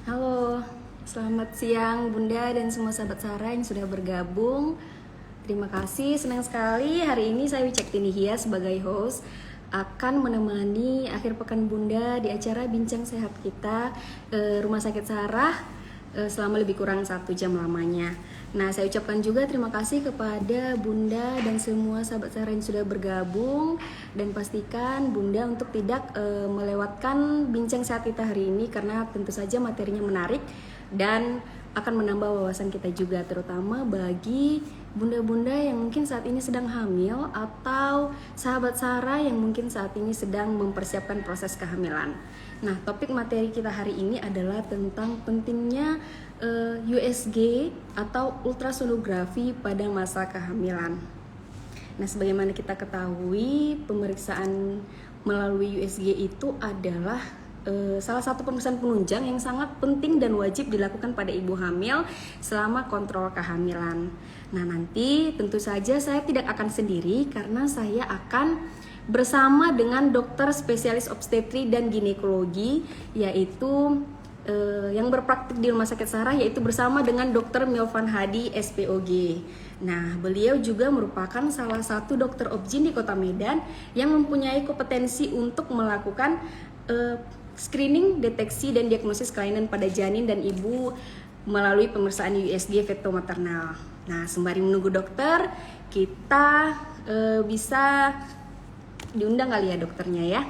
Halo, selamat siang Bunda dan semua sahabat Sarah yang sudah bergabung. Terima kasih, senang sekali hari ini saya Wicek Tinihia sebagai host akan menemani akhir pekan Bunda di acara Bincang Sehat kita Rumah Sakit Sarah selama lebih kurang 1 jam lamanya. Nah, saya ucapkan juga terima kasih kepada Bunda dan semua sahabat Sarah yang sudah bergabung, dan pastikan Bunda untuk tidak melewatkan bincang sehat kita hari ini karena tentu saja materinya menarik dan akan menambah wawasan kita juga, terutama bagi bunda-bunda yang mungkin saat ini sedang hamil atau sahabat Sarah yang mungkin saat ini sedang mempersiapkan proses kehamilan. Nah, topik materi kita hari ini adalah tentang pentingnya USG atau ultrasonografi pada masa kehamilan. Nah, sebagaimana kita ketahui, pemeriksaan melalui USG itu adalah salah satu pemeriksaan penunjang yang sangat penting dan wajib dilakukan pada ibu hamil selama kontrol kehamilan. Nah, nanti tentu saja saya tidak akan sendiri karena saya akan bersama dengan dokter spesialis obstetri dan ginekologi, yaitu yang berpraktik di Rumah Sakit Sarah, yaitu bersama dengan Dr. Milvan Hadi SPOG. Nah, beliau juga merupakan salah satu dokter obgyn di Kota Medan yang mempunyai kompetensi untuk melakukan screening, deteksi, dan diagnosis kelainan pada janin dan ibu melalui pemeriksaan USG feto maternal. Nah, sembari menunggu dokter, kita bisa diundang kali ya dokternya ya.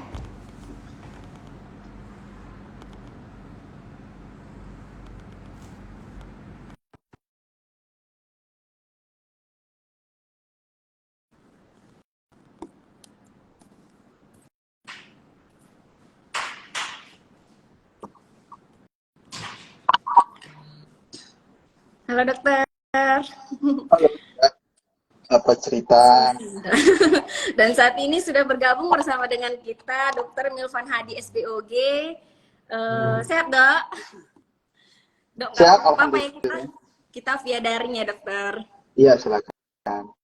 Halo dokter. Halo, Kak. Apa cerita? Dan saat ini sudah bergabung bersama dengan kita Dr. Milvan Hadi SPOG. Sehat dok? Dok, nggak Sehat, apa-apa ya alhamdulillah. kita via daring ya dokter. Iya, silakan.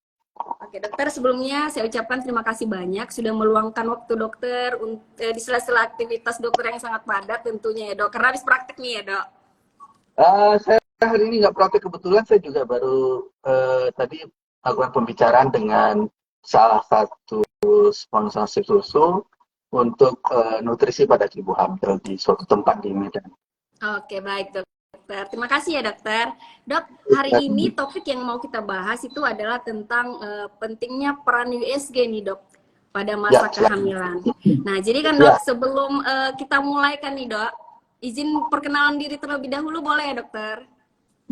Oke dokter, sebelumnya saya ucapkan terima kasih banyak sudah meluangkan waktu dokter di sela-sela aktivitas dokter yang sangat padat tentunya ya dok, karena habis praktek nih ya dok. Saya hari ini nggak praktek, kebetulan saya juga baru tadi melakukan pembicaraan dengan salah satu sponsorship susu untuk nutrisi pada ibu hamil di suatu tempat di Medan. Oke, baik dokter. Terima kasih ya dokter. Dok, hari ini topik yang mau kita bahas itu adalah tentang pentingnya peran USG nih dok pada Ya, masa silakan. kehamilan. Nah, jadi kan Ya, dok, sebelum kita mulai kan nih dok, izin perkenalan diri terlebih dahulu boleh ya dokter?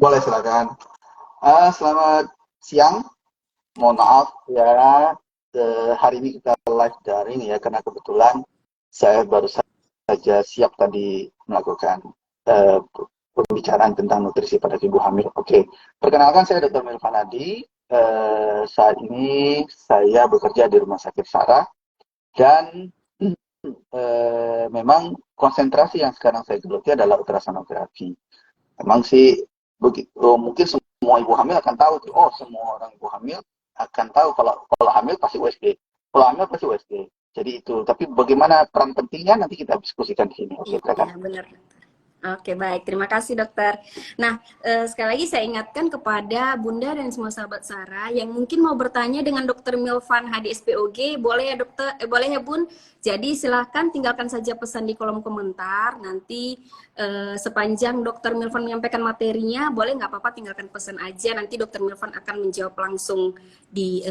boleh silakan. Selamat siang. Mohon maaf ya, hari ini kita live daring ya, karena kebetulan saya baru saja siap tadi melakukan eh, pembicaraan tentang nutrisi pada ibu hamil. Oke, perkenalkan saya Dr. Milvan Hadi. Saat ini saya bekerja di Rumah Sakit Sarah dan memang konsentrasi yang sekarang saya geluti adalah ultrasonografi. Memang sih begitu, mungkin semua ibu hamil akan tahu tuh, oh semua orang ibu hamil akan tahu kalau hamil pasti USG, kalau hamil pasti USG. Jadi itu, tapi bagaimana peran pentingnya nanti kita diskusikan di sini. Oke, silakan. Iya, benar. Oke, baik. Terima kasih, dokter. Nah, sekali lagi saya ingatkan kepada Bunda dan semua sahabat Sarah yang mungkin mau bertanya dengan Dokter Milvan Hadi SPOG, boleh ya, dokter? Boleh ya, Bun? Jadi silahkan tinggalkan saja pesan di kolom komentar. Nanti sepanjang Dokter Milvan menyampaikan materinya, boleh nggak apa-apa tinggalkan pesan aja. Nanti Dokter Milvan akan menjawab langsung di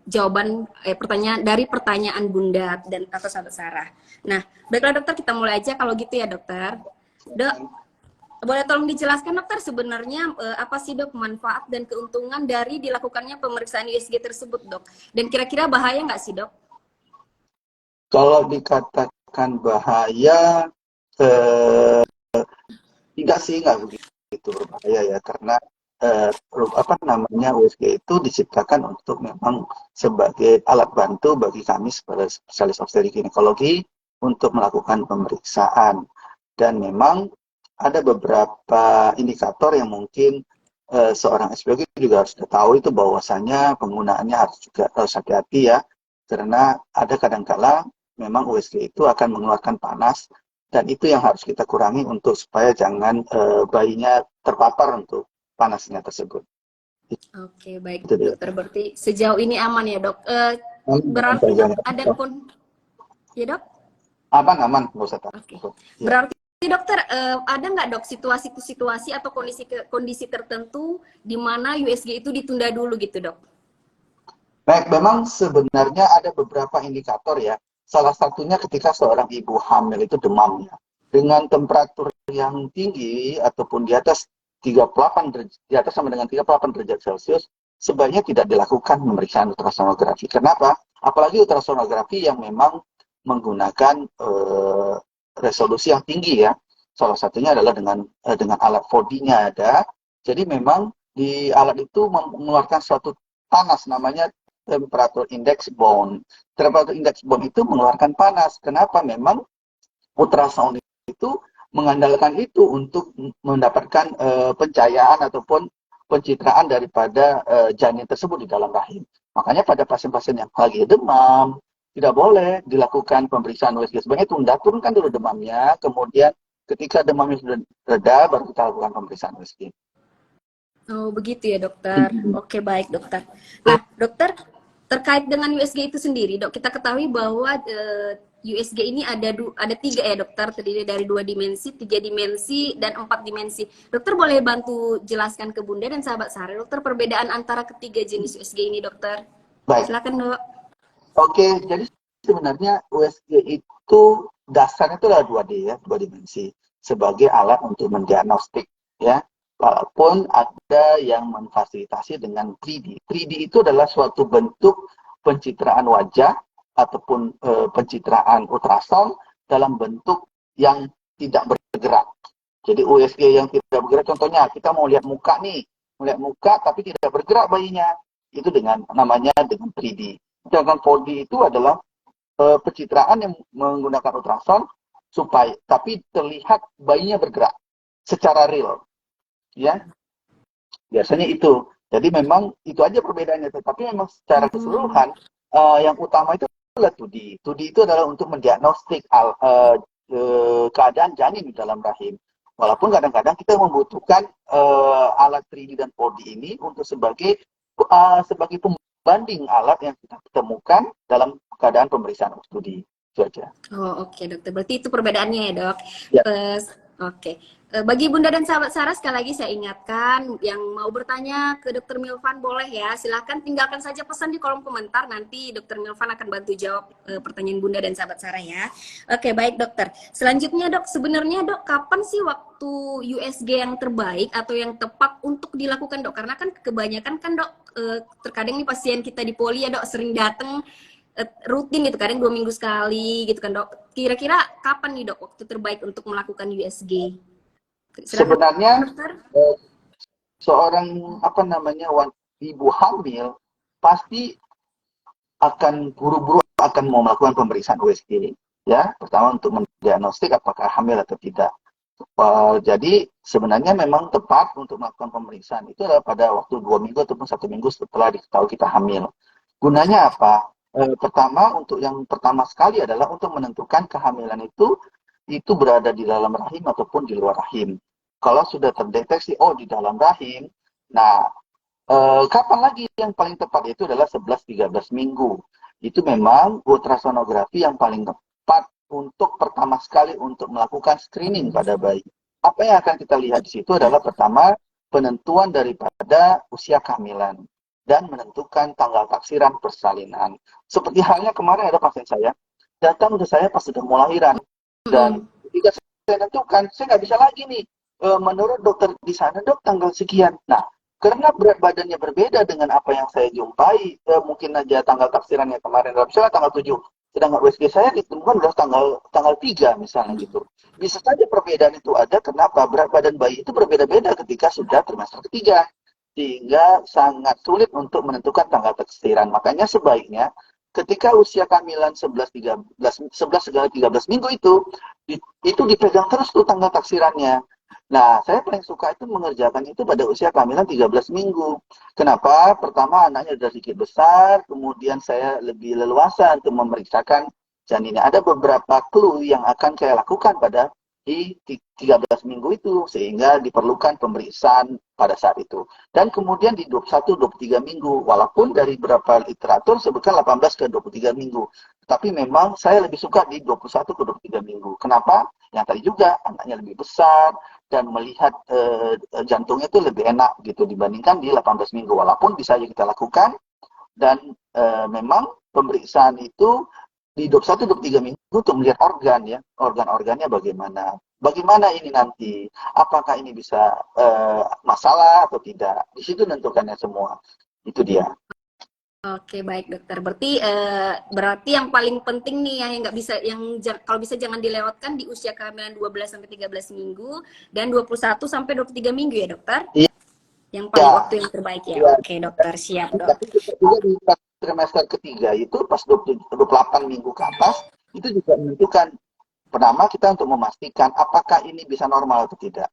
jawaban pertanyaan dari pertanyaan Bunda dan atau sahabat Sarah. Nah, baiklah dokter, kita mulai aja kalau gitu ya, dokter. Dok, boleh tolong dijelaskan dokter sebenarnya apa sih dok manfaat dan keuntungan dari dilakukannya pemeriksaan USG tersebut dok? Dan kira-kira bahaya nggak sih dok? Kalau dikatakan bahaya, eh, tidak sih, nggak begitu berbahaya ya, karena apa namanya, USG itu diciptakan untuk memang sebagai alat bantu bagi kami sebagai spesialis obstetrik ginekologi untuk melakukan pemeriksaan. Dan memang ada beberapa indikator yang mungkin seorang SPOG juga harus tahu, itu bahwasanya penggunaannya harus hati-hati ya, karena ada kadangkala memang USG itu akan mengeluarkan panas, dan itu yang harus kita kurangi untuk supaya jangan bayinya terpapar untuk panasnya tersebut. Oke, baik Itu dia. dokter. Berarti sejauh ini aman ya dok. Aman Berarti saja. dok ada ya dok? Aman, nggak usah Oke. takut. Ya. Berarti dokter ada nggak dok situasi atau kondisi tertentu di mana USG itu ditunda dulu gitu dok? Baik, memang sebenarnya ada beberapa indikator ya. Salah satunya ketika seorang ibu hamil itu demam ya. Dengan temperatur yang tinggi ataupun di atas 38 derajat, di atas sama dengan 38 derajat Celcius, sebaiknya tidak dilakukan pemeriksaan ultrasonografi. Kenapa? Apalagi ultrasonografi yang memang menggunakan resolusi yang tinggi ya. Salah satunya adalah dengan alat 4D-nya ada. Jadi memang di alat itu mengeluarkan suatu panas, namanya temperatur index bond. Temperatur index bond itu mengeluarkan panas. Kenapa? Memang ultrasound itu mengandalkan itu untuk mendapatkan pencahayaan ataupun pencitraan daripada janin tersebut di dalam rahim. Makanya pada pasien-pasien yang lagi demam, tidak boleh dilakukan pemeriksaan USG. Sebenarnya tunda, turunkan dulu demamnya, kemudian ketika demamnya sudah reda, baru kita lakukan pemeriksaan USG. Oh begitu ya dokter. Oke baik dokter. Nah dokter, terkait dengan USG itu sendiri dok, kita ketahui bahwa USG ini ada tiga ya dokter, terdiri dari 2 dimensi, 3 dimensi, dan 4 dimensi. Dokter boleh bantu jelaskan ke Bunda dan sahabat Sari dokter perbedaan antara ketiga jenis USG ini dokter? Baik. Silakan dok. Oke, jadi sebenarnya USG itu dasarnya itu adalah 2D ya, 2 dimensi, sebagai alat untuk mendiagnostik ya. Walaupun ada yang memfasilitasi dengan 3D. 3D itu adalah suatu bentuk pencitraan wajah ataupun pencitraan ultrasound dalam bentuk yang tidak bergerak. Jadi USG yang tidak bergerak, contohnya kita mau lihat muka nih, melihat muka tapi tidak bergerak bayinya, itu dengan namanya dengan 3D. Sedangkan 4D itu adalah pencitraan yang menggunakan ultrasound supaya tapi terlihat bayinya bergerak secara real. Ya, biasanya itu. Jadi memang itu aja perbedaannya. Tetapi memang secara keseluruhan yang utama itu adalah 2D. 2D itu adalah untuk mendiagnostik keadaan janin di dalam rahim. Walaupun kadang-kadang kita membutuhkan alat 3D dan 4D ini untuk sebagai pembanding alat yang kita temukan dalam keadaan pemeriksaan 2D. Itu aja. Oh oke dokter, berarti itu perbedaannya ya dok. Ya. Oke. Bagi Bunda dan sahabat Sarah, sekali lagi saya ingatkan, yang mau bertanya ke Dokter Milvan boleh ya, silahkan tinggalkan saja pesan di kolom komentar, nanti Dokter Milvan akan bantu jawab pertanyaan Bunda dan sahabat Sarah ya. Oke baik dokter, selanjutnya dok, sebenarnya dok kapan sih waktu USG yang terbaik atau yang tepat untuk dilakukan dok? Karena kan kebanyakan kan dok, terkadang nih pasien kita di poli ya dok, sering datang rutin gitu, kadang 2 minggu sekali gitu kan dok. Kira-kira kapan nih dok waktu terbaik untuk melakukan USG? Silakan, Sebenarnya dokter. seorang ibu hamil pasti akan buru-buru akan mau melakukan pemeriksaan USG ya, pertama untuk mendiagnostik apakah hamil atau tidak. Jadi sebenarnya memang tepat untuk melakukan pemeriksaan itu adalah pada waktu 2 minggu ataupun 1 minggu setelah diketahui kita hamil. Gunanya apa? Pertama, untuk yang pertama sekali adalah untuk menentukan kehamilan itu berada di dalam rahim ataupun di luar rahim. Kalau sudah terdeteksi di dalam rahim, nah kapan lagi yang paling tepat? Itu adalah 11-13 minggu. Itu memang ultrasonografi yang paling tepat untuk pertama sekali untuk melakukan screening pada bayi. Apa yang akan kita lihat di situ adalah pertama penentuan daripada usia kehamilan dan menentukan tanggal taksiran persalinan. Seperti halnya kemarin ada pasien saya datang ke saya pas sudah mau lahiran, dan ketika saya tentukan saya nggak bisa lagi nih menurut dokter di sana, dok tanggal sekian. Nah, karena berat badannya berbeda dengan apa yang saya jumpai, mungkin aja tanggal taksirannya kemarin dalam misalnya tanggal 7, sedangkan USG saya ditemukan udah tanggal 3 misalnya gitu. Bisa saja perbedaan itu ada, kenapa? Berat badan bayi itu berbeda-beda ketika sudah trimester ketiga, sehingga sangat sulit untuk menentukan tanggal taksiran. Makanya sebaiknya ketika usia kehamilan 11 minggu itu dipegang terus tuh tanggal taksirannya. Nah, saya paling suka itu mengerjakan itu pada usia kehamilan 13 minggu. Kenapa? Pertama, anaknya sudah sedikit besar, kemudian saya lebih leluasa untuk memeriksakan janinnya. Ada beberapa clue yang akan saya lakukan pada di 13 minggu itu, sehingga diperlukan pemeriksaan pada saat itu. Dan kemudian di 21-23 minggu, walaupun dari beberapa literatur sebutkan 18 ke 23 minggu. Tapi memang saya lebih suka di 21 ke 23 minggu. Kenapa? Yang tadi juga, anaknya lebih besar, dan melihat jantungnya itu lebih enak gitu dibandingkan di 18 minggu. Walaupun bisa kita lakukan, dan memang pemeriksaan itu di 21-23 minggu untuk melihat organ ya, organ-organnya bagaimana ini nanti, apakah ini bisa masalah atau tidak. Di situ menentukannya semua. Itu dia. Oke, baik dokter. Berarti yang paling penting nih yang nggak bisa, kalau bisa jangan dilewatkan di usia kehamilan 12 sampai 13 minggu dan 21 sampai 23 minggu ya dokter? Iya. Yang paling waktu yang terbaik ya. Iya. Oke dokter, siap dok. Tapi juga di trimester ketiga itu pas 28 minggu ke atas itu juga menentukan. Pertama kita untuk memastikan apakah ini bisa normal atau tidak.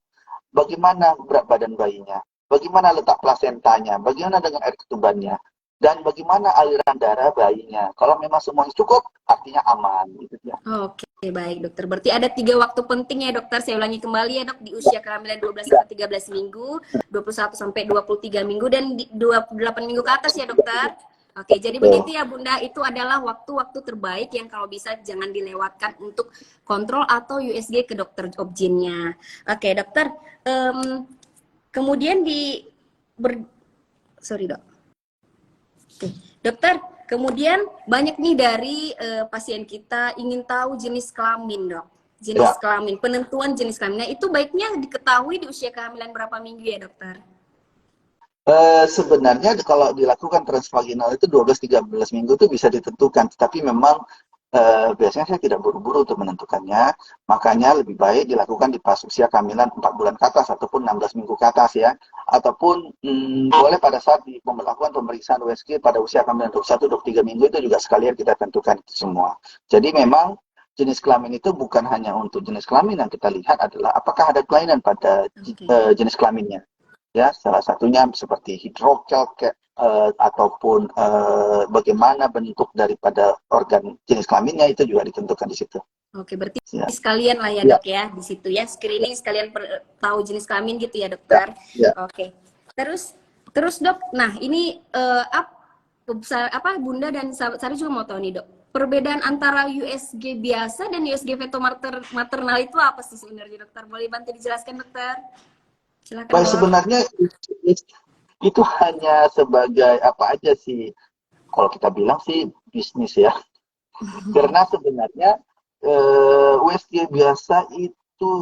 Bagaimana berat badan bayinya, bagaimana letak plasentanya, bagaimana dengan air ketubannya, dan bagaimana aliran darah bayinya. Kalau memang semuanya cukup, artinya aman. Gitu ya. Oke, baik dokter. Berarti ada 3 waktu penting ya dokter. Saya ulangi kembali ya dok, di usia kehamilan 12 sampai 13 minggu, 21 sampai 23 minggu, dan di 28 minggu ke atas ya dokter. Oke, jadi begitu ya Bunda, itu adalah waktu-waktu terbaik yang kalau bisa jangan dilewatkan untuk kontrol atau USG ke dokter obgynnya. Oke dokter, kemudian sorry dok. Oke, dokter, kemudian banyak nih dari pasien kita ingin tahu jenis kelamin dok. Jenis kelamin, penentuan jenis kelaminnya itu baiknya diketahui di usia kehamilan berapa minggu ya dokter? Sebenarnya kalau dilakukan transvaginal itu 12-13 minggu itu bisa ditentukan, tetapi memang biasanya saya tidak buru-buru untuk menentukannya, makanya lebih baik dilakukan di pas usia kehamilan 4 bulan ke atas ataupun 16 minggu ke atas ya, ataupun boleh pada saat melakukan pemeriksaan USG pada usia kehamilan 21-23 minggu itu juga sekalian kita tentukan itu semua. Jadi memang jenis kelamin itu bukan hanya untuk jenis kelamin, yang kita lihat adalah apakah ada kelainan pada jenis kelaminnya. Ya, salah satunya seperti hidrokel ataupun bagaimana bentuk daripada organ jenis kelaminnya itu juga ditentukan di situ. Oke, berarti sekalian lah ya dok ya di situ ya, screening sekalian tahu jenis kelamin gitu ya dokter. Oke. Terus dok, nah ini Bunda dan sahabat Sari juga mau tahu nih dok, perbedaan antara USG biasa dan USG feto maternal itu apa sih sebenarnya dokter? Boleh bantu dijelaskan dokter? Silakan, Baik, sebenarnya itu hanya sebagai apa aja sih, kalau kita bilang sih bisnis ya. Karena sebenarnya USG biasa itu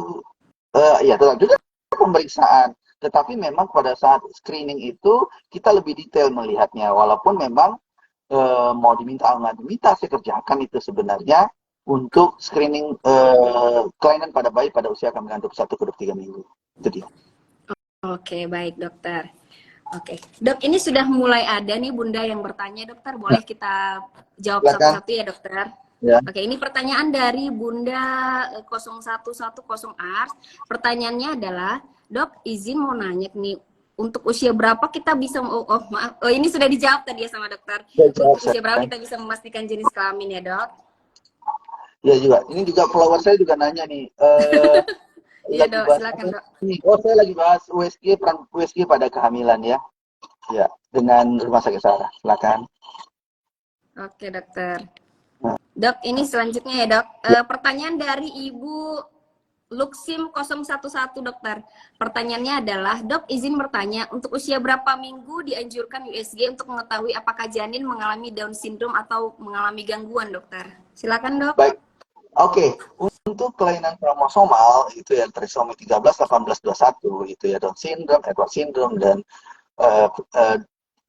ya tetap juga pemeriksaan, tetapi memang pada saat screening itu kita lebih detail melihatnya, walaupun memang mau diminta atau nggak diminta saya kerjakan itu sebenarnya untuk screening kelainan pada bayi pada usia kehamilan 21-23 minggu. Itu dia. Oke, baik dokter. Oke, dok, ini sudah mulai ada nih Bunda yang bertanya, dokter. Boleh kita jawab satu-satu ya dokter? Ya. Oke, ini pertanyaan dari Bunda 0110R. Pertanyaannya adalah, dok, izin mau nanya nih, untuk usia berapa kita bisa, ini sudah dijawab tadi ya sama dokter. Untuk usia berapa kita bisa memastikan jenis kelamin ya dok? Ya juga, ini juga follower saya juga nanya nih. Iya dok, silakan dok. Oh, saya lagi bahas USG, peran USG pada kehamilan ya. Ya, dengan Rumah Sakit Sarah. Silakan. Oke dokter. Dok, ini selanjutnya ya dok. Pertanyaan dari Ibu Luksim 011 dokter. Pertanyaannya adalah, dok izin bertanya, untuk usia berapa minggu dianjurkan USG untuk mengetahui apakah janin mengalami Down syndrome atau mengalami gangguan dokter? Silakan dok. Baik. Oke, untuk kelainan kromosomal itu ya trisomi 13, 18, 21 itu ya Down syndrome, Edwards syndrome dan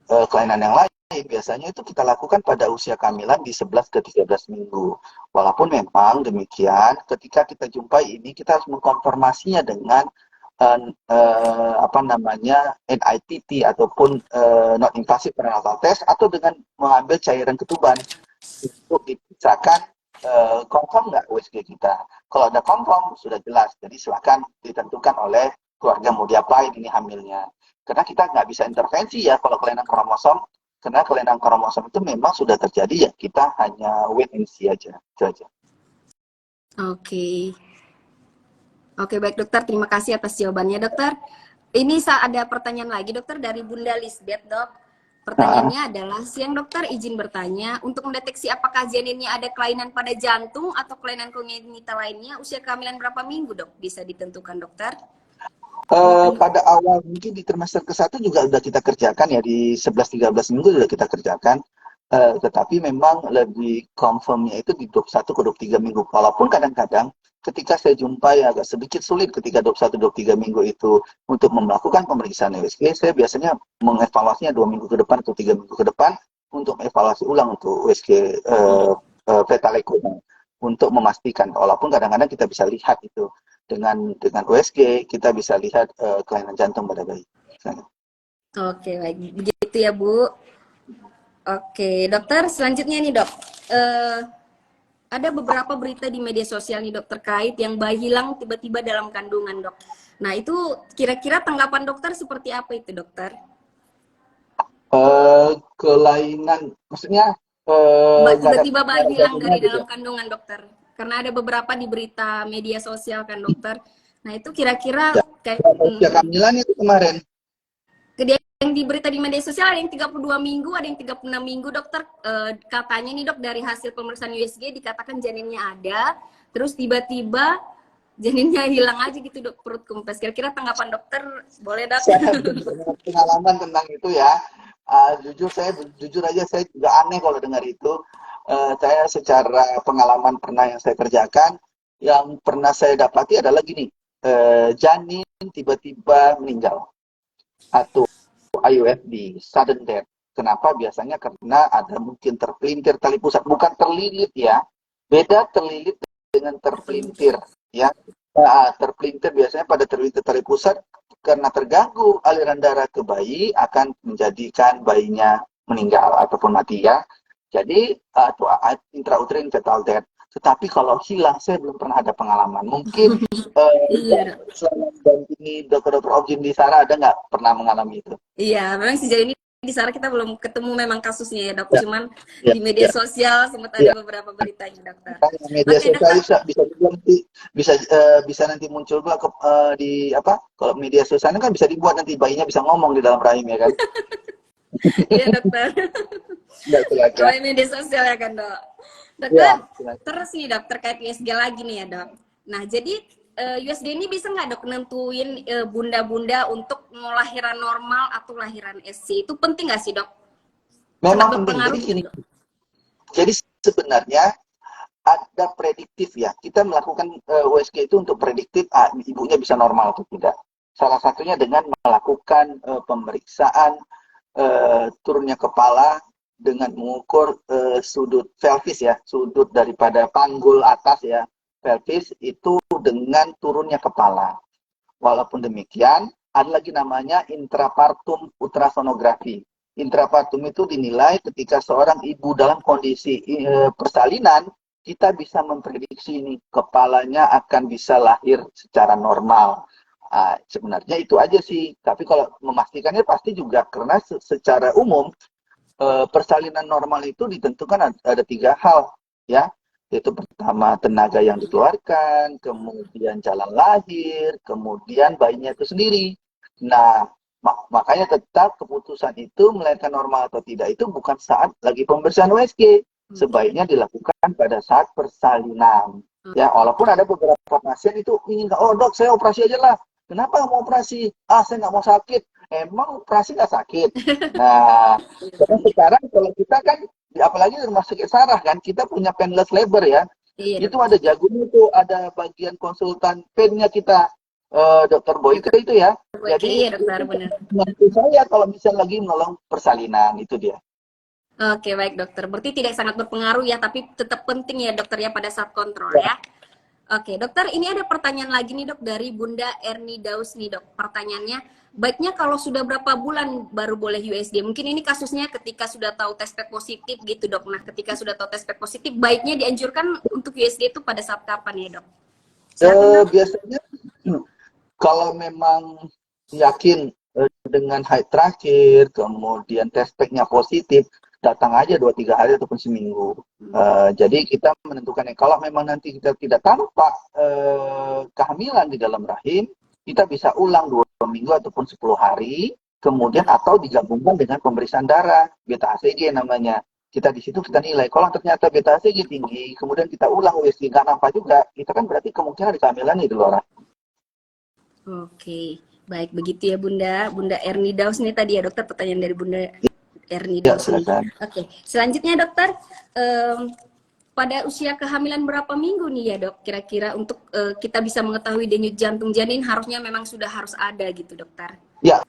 kelainan yang lain biasanya itu kita lakukan pada usia kehamilan di 11 ke 13 minggu. Walaupun memang demikian, ketika kita jumpai ini, kita harus mengkonfirmasinya dengan apa namanya NIPT ataupun non invasive prenatal test atau dengan mengambil cairan ketuban untuk diperiksakan confirm nggak USG kita. Kalau ada confirm sudah jelas, jadi silakan ditentukan oleh keluarga mau diapain ini hamilnya. Karena kita nggak bisa intervensi ya kalau kelainan kromosom, karena kelainan kromosom itu memang sudah terjadi ya, kita hanya wait and see aja, itu aja. Oke. Oke, baik dokter, terima kasih atas jawabannya dokter. Ini ada pertanyaan lagi dokter dari Bunda Lisbeth dok. Pertanyaannya adalah, siang dokter izin bertanya, untuk mendeteksi apakah janinnya ada kelainan pada jantung atau kelainan kongenital lainnya, usia kehamilan berapa minggu dok? Bisa ditentukan dokter? Pada awal mungkin di trimester ke-1 juga sudah kita kerjakan ya, di 11-13 minggu sudah kita kerjakan. Tetapi memang lebih confirmnya itu di 21 ke 23 minggu. Walaupun kadang-kadang ketika saya jumpai agak sedikit sulit ketika 21-23 minggu itu untuk melakukan pemeriksaan USG, saya biasanya mengevaluasinya 2 minggu ke depan atau 3 minggu ke depan untuk evaluasi ulang untuk USG fetal echo untuk memastikan. Walaupun kadang-kadang kita bisa lihat itu dengan USG kita bisa lihat kelainan jantung pada bayi. Oke, baik. Begitu ya Bu. Oke, dokter, selanjutnya nih dok, ada beberapa berita di media sosial nih dok terkait yang bayi hilang tiba-tiba dalam kandungan dok. Nah itu kira-kira tanggapan dokter seperti apa itu dokter? Kelainan, maksudnya tiba-tiba bayi hilang dari dalam kandungan dokter. Karena ada beberapa di berita media sosial kan dokter. Nah itu kira-kira kayak kehamilan itu kemarin. Yang di berita di media sosial ada yang 32 minggu, ada yang 36 minggu dokter. Katanya nih dok, dari hasil pemeriksaan USG dikatakan janinnya ada, terus tiba-tiba janinnya hilang aja gitu dok, perut kempes. Kira-kira tanggapan dokter boleh dok? Saya pengalaman tentang itu ya. Jujur aja saya juga aneh kalau dengar itu. Saya secara pengalaman pernah yang saya kerjakan, yang pernah saya dapati adalah gini, janin tiba-tiba meninggal atau IUFD, sudden death. Kenapa? Biasanya karena ada mungkin terpelintir tali pusat, bukan terlilit ya. Beda terlilit dengan terpelintir ya. Nah, terpelintir biasanya pada terpelintir tali pusat karena terganggu aliran darah ke bayi akan menjadikan bayinya meninggal ataupun mati ya. Jadi atau intrauterine fetal death. Tetapi kalau hilang, saya belum pernah ada pengalaman. Mungkin selama ini dokter-dokter objin di Sarah ada nggak pernah mengalami itu? Iya, memang sejauh ini di Sarah kita belum ketemu memang kasusnya ya dok. Cuman di media sosial sempat ada beberapa beritanya dokter. Media sosial bisa nanti muncul juga di apa? Kalau media sosial kan bisa dibuat nanti bayinya bisa ngomong di dalam rahim ya kan? Iya dokter. Kalau media sosial ya kan dok. Dokter, terus nih dok terkait USG lagi nih ya dok. Nah jadi USG ini bisa nggak dok nentuin bunda-bunda untuk mau lahiran normal atau lahiran SC? Itu penting nggak sih dok? Memang penting. Jadi sebenarnya ada prediktif ya. Kita melakukan USG itu untuk prediktif ibunya bisa normal atau tidak. Salah satunya dengan melakukan pemeriksaan turunnya kepala dengan mengukur sudut pelvis ya, sudut daripada panggul atas ya, pelvis itu dengan turunnya kepala. Walaupun demikian, ada lagi namanya intrapartum ultrasonografi. Intrapartum itu dinilai ketika seorang ibu dalam kondisi persalinan, kita bisa memprediksi ini kepalanya akan bisa lahir secara normal. Sebenarnya itu aja sih. Tapi kalau memastikannya pasti juga karena secara umum persalinan normal itu ditentukan ada 3 hal ya, yaitu pertama tenaga yang dikeluarkan, kemudian jalan lahir, kemudian bayinya itu sendiri. Nah, makanya tetap keputusan itu melahirkan normal atau tidak itu bukan saat lagi pemeriksaan USG, sebaiknya dilakukan pada saat persalinan. Ya, walaupun ada beberapa pasien itu ingin, oh dok saya operasi aja lah. Kenapa mau operasi? Saya nggak mau sakit. Emang operasi nggak sakit? Nah, karena sekarang kalau kita kan, apalagi di rumah sakit Sarah kan, kita punya painless labor ya. Iya, itu ada jagonya tuh, ada bagian konsultan painnya kita, Dokter Boyke itu ya. Jadi, iya, dokter, benar. Saya kalau misalnya lagi menolong persalinan, itu dia. Oke, baik dokter. Berarti tidak sangat berpengaruh ya, tapi tetap penting ya dokter ya pada saat kontrol Ya. ya. Oke, dokter, ini ada pertanyaan lagi nih dok dari Bunda Erni Daus nih dok. Pertanyaannya, baiknya kalau sudah berapa bulan baru boleh USG? Mungkin ini kasusnya ketika sudah tahu tes pack positif gitu dok. Nah, ketika sudah tahu tes pack positif, baiknya dianjurkan untuk USG itu pada saat kapan ya dok? Silakan dok. Biasanya kalau memang yakin dengan height terakhir, kemudian test pack-nya positif, datang aja 2-3 hari ataupun seminggu. Jadi kita menentukan kalau memang nanti kita tidak tampak kehamilan di dalam rahim, kita bisa ulang 2 minggu ataupun 10 hari, kemudian atau digabungkan dengan pemeriksaan darah, beta HCG namanya. Kita di situ kita nilai, kalau ternyata beta HCG tinggi, kemudian kita ulang USG nggak nampak juga, kita kan berarti kemungkinan ada kehamilan di luar rahim. Oke, baik begitu ya Bunda. Bunda Erni Daus nih tadi ya dokter, pertanyaan dari Bunda Erni Ya, Daus nih. silakan. Oke, selanjutnya dokter, pada usia kehamilan berapa minggu nih ya dok? Kira-kira untuk kita bisa mengetahui denyut jantung janin harusnya memang sudah harus ada gitu dokter. Ya,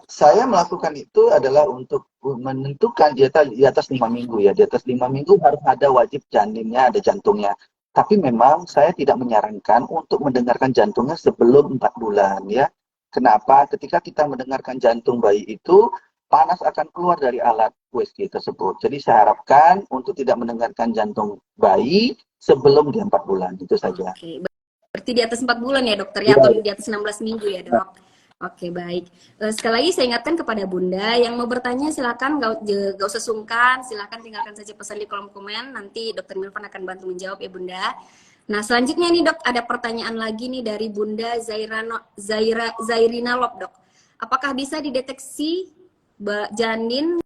saya melakukan itu adalah untuk menentukan di atas 5 minggu ya. Di atas 5 minggu harus ada wajib janinnya, ada jantungnya. Tapi memang saya tidak menyarankan untuk mendengarkan jantungnya sebelum 4 bulan ya. Kenapa? Ketika kita mendengarkan jantung bayi itu, panas akan keluar dari alat USG tersebut. Jadi saya harapkan untuk tidak mendengarkan jantung bayi sebelum dia 4 bulan. Itu saja. Oke, berarti di atas 4 bulan ya dokter ya, Ya, atau ya. di atas 16 minggu ya dok? Oke, baik. Sekali lagi saya ingatkan kepada Bunda yang mau bertanya silakan gak usah sungkan, silakan tinggalkan saja pesan di kolom komen, nanti dokter Milvan akan bantu menjawab ya Bunda. Nah, selanjutnya nih dok, ada pertanyaan lagi nih dari Bunda Zairina Lop dok. Apakah bisa dideteksi janin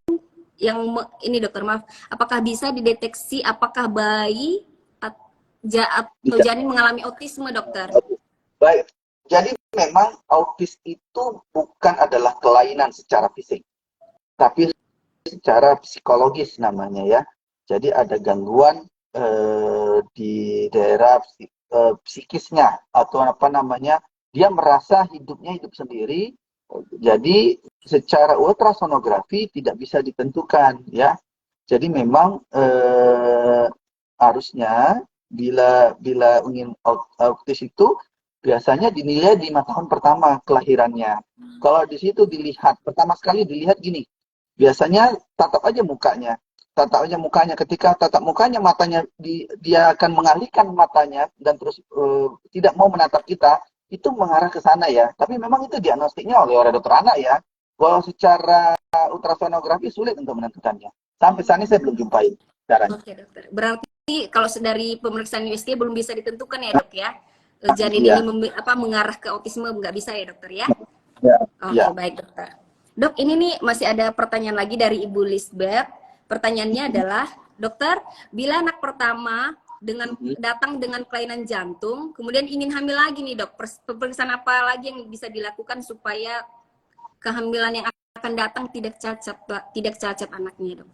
yang ini dokter maaf, apakah bisa dideteksi apakah bayi atau Bisa. janin mengalami autisme dokter? Baik. Jadi memang autis itu bukan adalah kelainan secara fisik, tapi secara psikologis namanya ya. Jadi ada gangguan di daerah psikisnya atau apa namanya, dia merasa hidupnya hidup sendiri. Jadi secara ultrasonografi tidak bisa ditentukan ya. Jadi memang harusnya bila bila ingin autis itu biasanya dinilai di 5 tahun pertama kelahirannya. Kalau di situ dilihat, pertama sekali dilihat gini, biasanya tatap aja mukanya. Tatap aja mukanya, ketika tatap mukanya, matanya dia akan mengalihkan matanya dan terus tidak mau menatap kita, itu mengarah ke sana ya. Tapi memang itu diagnostiknya oleh dokter anak ya. Kalau secara ultrasonografi sulit untuk menentukannya. Sampai saat ini saya belum jumpai caranya. Oke dokter. Berarti kalau dari pemeriksaan USG belum bisa ditentukan ya dok ya? Janin ini Iya, mengarah ke autisme nggak bisa ya dokter ya? ya, Oke ya. baik dokter. Dok ini nih masih ada pertanyaan lagi dari Ibu Lisbeth. Pertanyaannya adalah dokter, bila anak pertama datang dengan kelainan jantung, kemudian ingin hamil lagi nih dok, pemeriksaan apa lagi yang bisa dilakukan supaya kehamilan yang akan datang tidak cacat anaknya dok?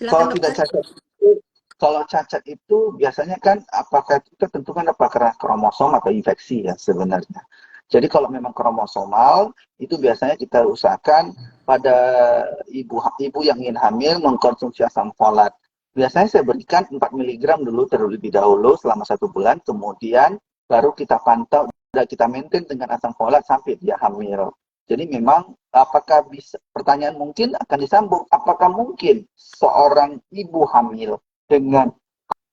Kalau Silakan tidak dokter. cacat itu, kalau cacat itu biasanya kan apakah kita tentukan apakah kromosom atau infeksi ya sebenarnya. Jadi kalau memang kromosomal itu biasanya kita usahakan pada ibu yang ingin hamil mengkonsumsi asam folat. Biasanya saya berikan 4 mg dulu terlebih dahulu selama 1 bulan, kemudian baru kita pantau dan kita maintain dengan asam folat sampai dia hamil. Jadi memang apakah bisa, pertanyaan mungkin akan disambung, apakah mungkin seorang ibu hamil dengan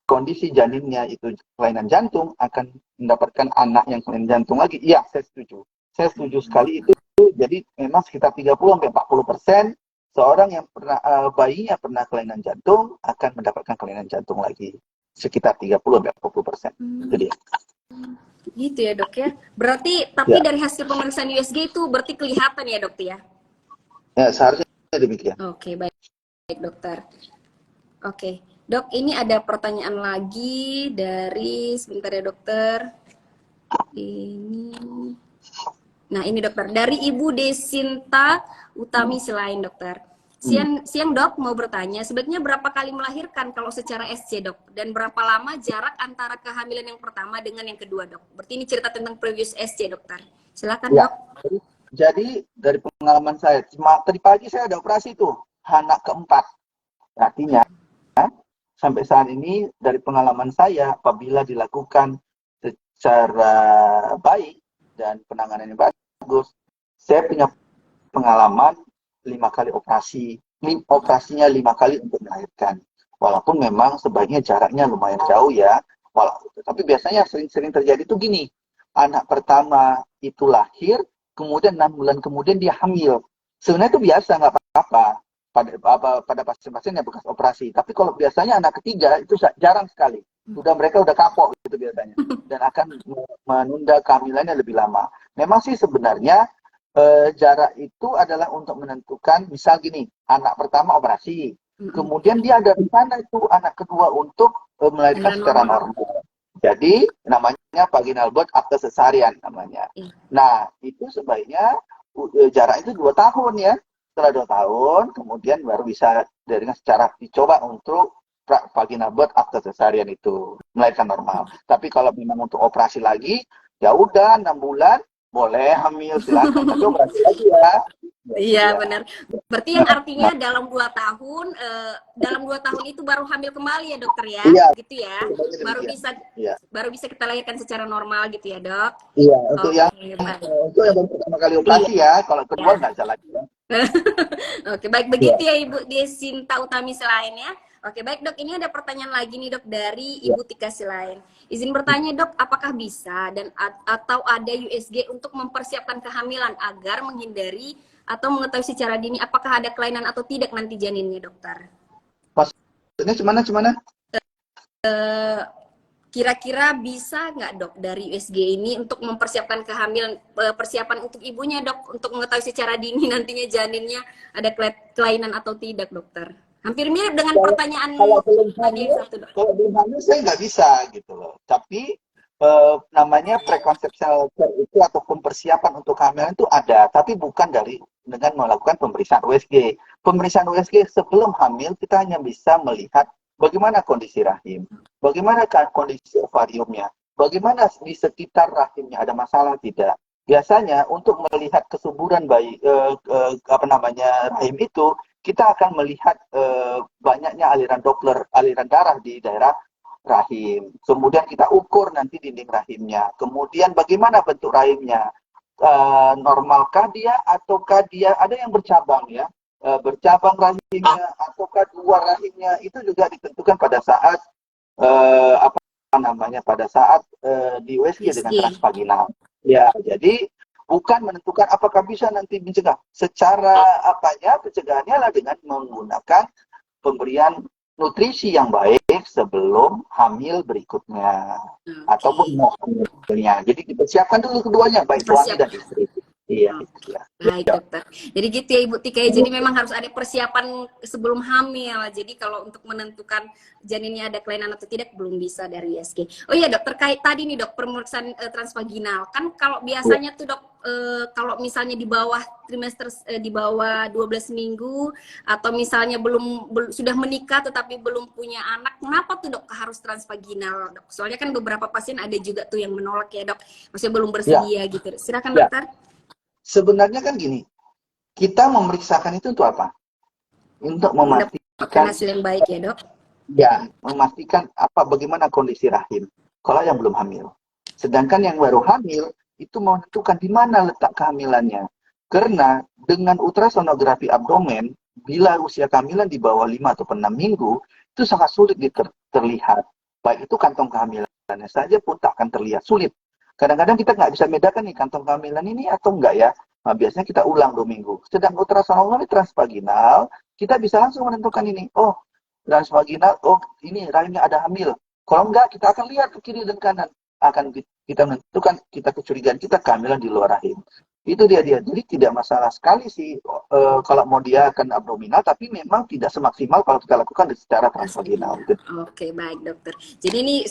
kondisi janinnya itu kelainan jantung akan mendapatkan anak yang kelainan jantung lagi? Iya, saya setuju. Saya setuju sekali itu. Jadi memang sekitar 30-40% seorang yang pernah bayinya pernah kelainan jantung akan mendapatkan kelainan jantung lagi. Sekitar 30-40%. Itu dia. Gitu ya dok ya. Berarti tapi Ya, dari hasil pemeriksaan USG itu berarti kelihatan ya dok ya? ya seharusnya demikian. Oke baik, baik dokter. Oke dok, ini ada pertanyaan lagi dari sebentar ya dokter. Ini, nah ini dokter dari Ibu Desinta Utami Selain dokter. Siang dok, mau bertanya, sebaiknya berapa kali melahirkan kalau secara SC dok? Dan berapa lama jarak antara kehamilan yang pertama dengan yang kedua dok? Berarti ini cerita tentang previous SC dokter. Silakan Ya, dok. jadi dari pengalaman saya, tadi pagi saya ada operasi tuh, anak keempat. Artinya, sampai saat ini dari pengalaman saya, apabila dilakukan secara baik dan penanganannya bagus, saya punya pengalaman 5 kali operasi, operasinya 5 kali untuk melahirkan. Walaupun memang sebaiknya jaraknya lumayan jauh ya, tapi biasanya sering-sering terjadi itu gini, anak pertama itu lahir, kemudian 6 bulan kemudian dia hamil. Sebenarnya itu biasa, nggak apa-apa pada pasien-pasien yang bekas operasi. Tapi kalau biasanya anak ketiga itu jarang sekali. Mereka udah kapok gitu biasanya, dan akan menunda kehamilannya lebih lama. Memang sih sebenarnya jarak itu adalah untuk menentukan, misal gini, anak pertama operasi, kemudian dia ada rencana itu anak kedua untuk melahirkan secara normal. Jadi namanya vaginal birth after cesarean namanya. Nah itu sebaiknya jarak itu 2 tahun ya. Setelah 2 tahun, kemudian baru bisa dengan secara dicoba untuk vaginal birth after cesarean itu melahirkan normal. Tapi kalau memang untuk operasi lagi, ya udah 6 bulan boleh hamil silakan, tapi operasi lagi ya. Iya benar. Berarti yang artinya dalam 2 tahun, dalam 2 tahun itu baru hamil kembali ya dokter ya, iya, gitu ya. Baru bisa kita lahirkan secara normal gitu ya dok. Iya, untuk yang baru pertama kali operasi ya, kalau kedua nggak bisa lagi ya. Oke, baik begitu ya Ibu Desinta Utami selain ya. Oke, baik dok, ini ada pertanyaan lagi nih dok dari Ibu Tika Silain. Izin bertanya dok, apakah bisa atau ada USG untuk mempersiapkan kehamilan agar menghindari atau mengetahui secara dini apakah ada kelainan atau tidak nanti janinnya dokter? Maksudnya gimana? Kira-kira bisa nggak dok dari USG ini untuk mempersiapkan kehamilan, persiapan untuk ibunya dok, untuk mengetahui secara dini nantinya janinnya ada kelainan atau tidak dokter? Hampir mirip dengan pertanyaan tadi yang satu dok. Kalau belum hamil saya nggak bisa gitu loh. Tapi namanya preconceptional care itu ataupun persiapan untuk kehamilan itu ada, tapi bukan dengan melakukan pemeriksaan USG. Pemeriksaan USG sebelum hamil kita hanya bisa melihat bagaimana kondisi rahim, bagaimana kondisi ovariumnya, bagaimana di sekitar rahimnya ada masalah tidak. Biasanya untuk melihat kesuburan bayi rahim itu, kita akan melihat banyaknya aliran Doppler, aliran darah di daerah rahim. Kemudian kita ukur nanti dinding rahimnya. Kemudian bagaimana bentuk rahimnya? Normalkah dia ataukah dia ada yang bercabang ya? Bercabang rahimnya ataukah 2 rahimnya, itu juga ditentukan pada saat pada saat di USG dengan transvaginal. Ya, jadi bukan menentukan apakah bisa nanti mencegah. Secara pencegahannya adalah dengan menggunakan pemberian nutrisi yang baik sebelum hamil berikutnya ataupun mau hamilnya. Jadi dipersiapkan dulu keduanya, baik suami dan istri. Iya. Baik dokter. Jadi gitu ya Ibu Tika. Jadi memang harus ada persiapan sebelum hamil. Jadi kalau untuk menentukan janinnya ada kelainan atau tidak belum bisa dari USG. Oh iya dok, terkait tadi nih dok pemeriksaan transvaginal. Kan kalau biasanya tuh dok kalau misalnya di bawah trimester di bawah 12 minggu atau misalnya sudah menikah tetapi belum punya anak, kenapa tuh dok harus transvaginal dok? Soalnya kan beberapa pasien ada juga tuh yang menolak ya dok, maksudnya belum bersedia gitu. Silakan dokter. Sebenarnya kan gini, kita memeriksakan itu untuk apa? Untuk memastikan hasil yang baik ya dok. Ya, memastikan bagaimana kondisi rahim kalau yang belum hamil. Sedangkan yang baru hamil itu menentukan di mana letak kehamilannya. Karena dengan ultrasonografi abdomen, bila usia kehamilan di bawah 5 atau 6 minggu, itu sangat sulit terlihat. Baik itu kantong kehamilannya saja pun tak akan terlihat, sulit. Kadang-kadang kita nggak bisa bedakan nih kantong kehamilan ini atau enggak ya. Nah, biasanya kita ulang 2 minggu. Sedang ultrasonografi transvaginal, kita bisa langsung menentukan ini. Oh, transvaginal, oh ini rahimnya ada hamil. Kalau enggak, kita akan lihat ke kiri dan kanan. Akan kita menentukan kecurigaan kita kehamilan di luar rahim. Itu dia. Jadi tidak masalah sekali sih kalau mau dia akan abdominal, tapi memang tidak semaksimal kalau kita lakukan secara transvaginal. Oke, baik dokter. Jadi ini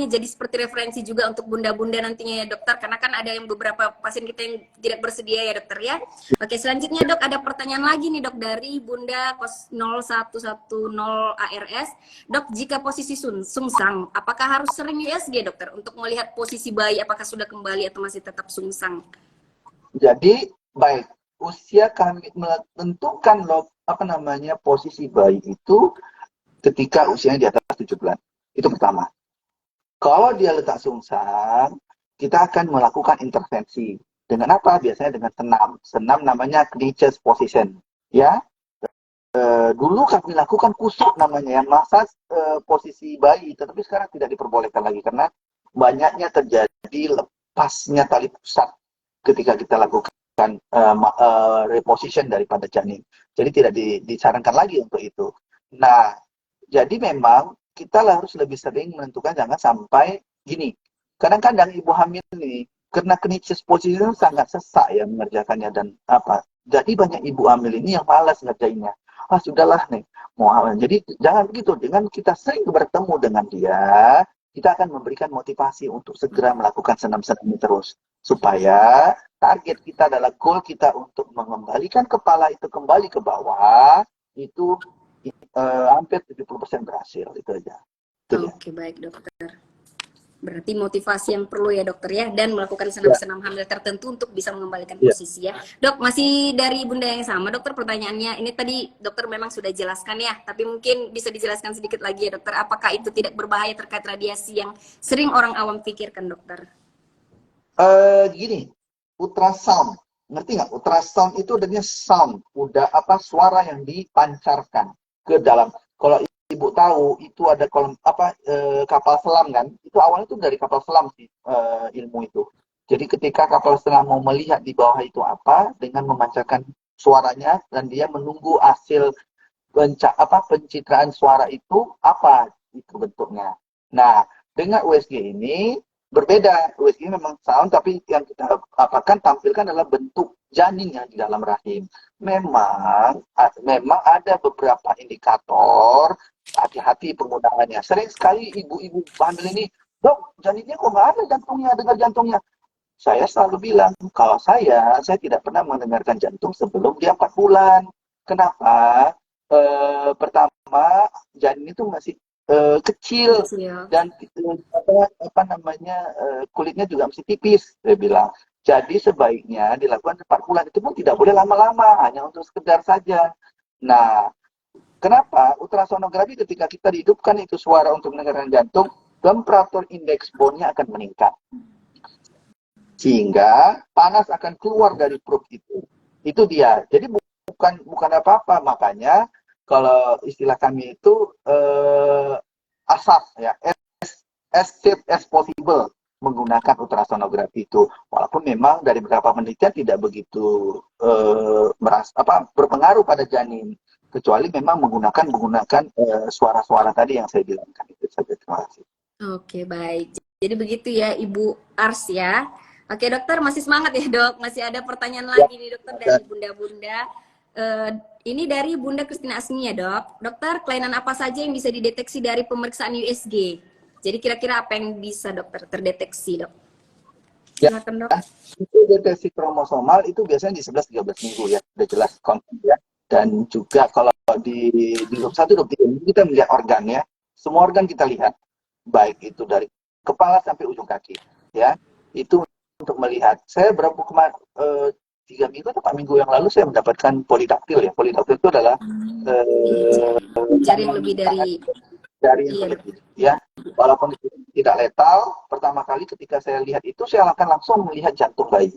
jadi seperti referensi juga untuk bunda-bunda nantinya ya dokter, karena kan ada yang beberapa pasien kita yang tidak bersedia ya dokter ya. Oke, selanjutnya dok ada pertanyaan lagi nih dok dari Bunda 0110 ARS. Dok, jika posisi sungsang, apakah harus sering USG dokter untuk melihat posisi bayi apakah sudah kembali atau masih tetap sungsang? Jadi baik, usia kami menentukan posisi bayi itu ketika usianya di atas 7 bulan. Itu pertama. Kalau dia letak sungsang, kita akan melakukan intervensi. Dengan apa? Biasanya dengan senam. Senam namanya Kniche's position. Ya, dulu kami lakukan kusuk namanya ya, massage posisi bayi, tetapi sekarang tidak diperbolehkan lagi karena banyaknya terjadi lepasnya tali pusat ketika kita lakukan reposition daripada janin. Jadi tidak disarankan lagi untuk itu. Nah, jadi memang kita harus lebih sering menentukan, jangan sampai gini. Kadang-kadang ibu hamil nih, karena Kniche's position sangat sesak ya mengerjakannya dan apa. Jadi banyak ibu hamil ini yang malas ngerjainnya. Ah sudahlah nih, mau hamil. Jadi jangan begitu. Dengan kita sering bertemu dengan dia, kita akan memberikan motivasi untuk segera melakukan senam-senam ini terus. Supaya target kita adalah goal kita untuk mengembalikan kepala itu kembali ke bawah, itu hampir 70% berhasil. Itu aja. Oke, baik dokter. Berarti motivasi yang perlu ya dokter ya, dan melakukan senam-senam hamil tertentu untuk bisa mengembalikan posisi ya. Dok, masih dari bunda yang sama dokter, pertanyaannya ini tadi dokter memang sudah jelaskan ya, tapi mungkin bisa dijelaskan sedikit lagi ya dokter, apakah itu tidak berbahaya terkait radiasi yang sering orang awam pikirkan dokter? Gini, ultrasound, ngerti nggak? Ultrasound itu adanya sound, suara yang dipancarkan ke dalam. Kalau ibu tahu itu ada kapal selam kan, itu awalnya itu dari kapal selam sih ilmu itu. Jadi ketika kapal selam mau melihat di bawah itu apa, dengan memancarkan suaranya dan dia menunggu hasil pencitraan suara itu apa itu bentuknya. Nah, dengan USG ini berbeda. USG memang sound, tapi yang kita tampilkan adalah bentuk janin yang di dalam rahim. Memang ada beberapa indikator, hati-hati penggunaannya. Sering sekali ibu-ibu hamil ini, dok, janinnya kok nggak ada jantungnya, dengar jantungnya. Saya selalu bilang, kalau saya tidak pernah mendengarkan jantung sebelum dia 4 bulan. Kenapa? Pertama, janin itu masih kecil dan kulitnya juga masih tipis, saya bilang. Jadi sebaiknya dilakukan 4 bulan, itu pun tidak boleh lama-lama, hanya untuk sekedar saja. Nah, kenapa? Ultrasonografi ketika kita dihidupkan itu suara untuk mendengarkan jantung, temperatur indeks bone-nya akan meningkat. Sehingga panas akan keluar dari perut itu. Itu dia. Jadi bukan apa-apa, makanya kalau istilah kami itu asap ya, as safe as possible menggunakan ultrasonografi itu. Walaupun memang dari beberapa penelitian tidak begitu berpengaruh pada janin, kecuali memang menggunakan suara-suara tadi yang saya bilang. Itu saja. Terima kasih. Oke, baik. Jadi begitu ya Ibu Ars ya. Oke dokter, masih semangat ya dok. Masih ada pertanyaan lagi nih dokter dari bunda-bunda. Ini dari Bunda Christina Asmi ya dok. Dokter, kelainan apa saja yang bisa dideteksi dari pemeriksaan USG? Jadi kira-kira apa yang bisa dokter terdeteksi dok? Silakan dok. Itu deteksi kromosomal itu biasanya di 11-13 minggu ya. Udah jelas konten ya. Dan juga kalau di 21-23 minggu kita melihat organnya. Semua organ kita lihat. Baik itu dari kepala sampai ujung kaki. Ya, itu untuk melihat. Saya 3 minggu atau 4 minggu yang lalu saya mendapatkan polidaktil ya. Polidaktil itu adalah jari yang lebih dari ya. Walaupun itu tidak letal, pertama kali ketika saya lihat itu saya akan langsung melihat jantung bayi.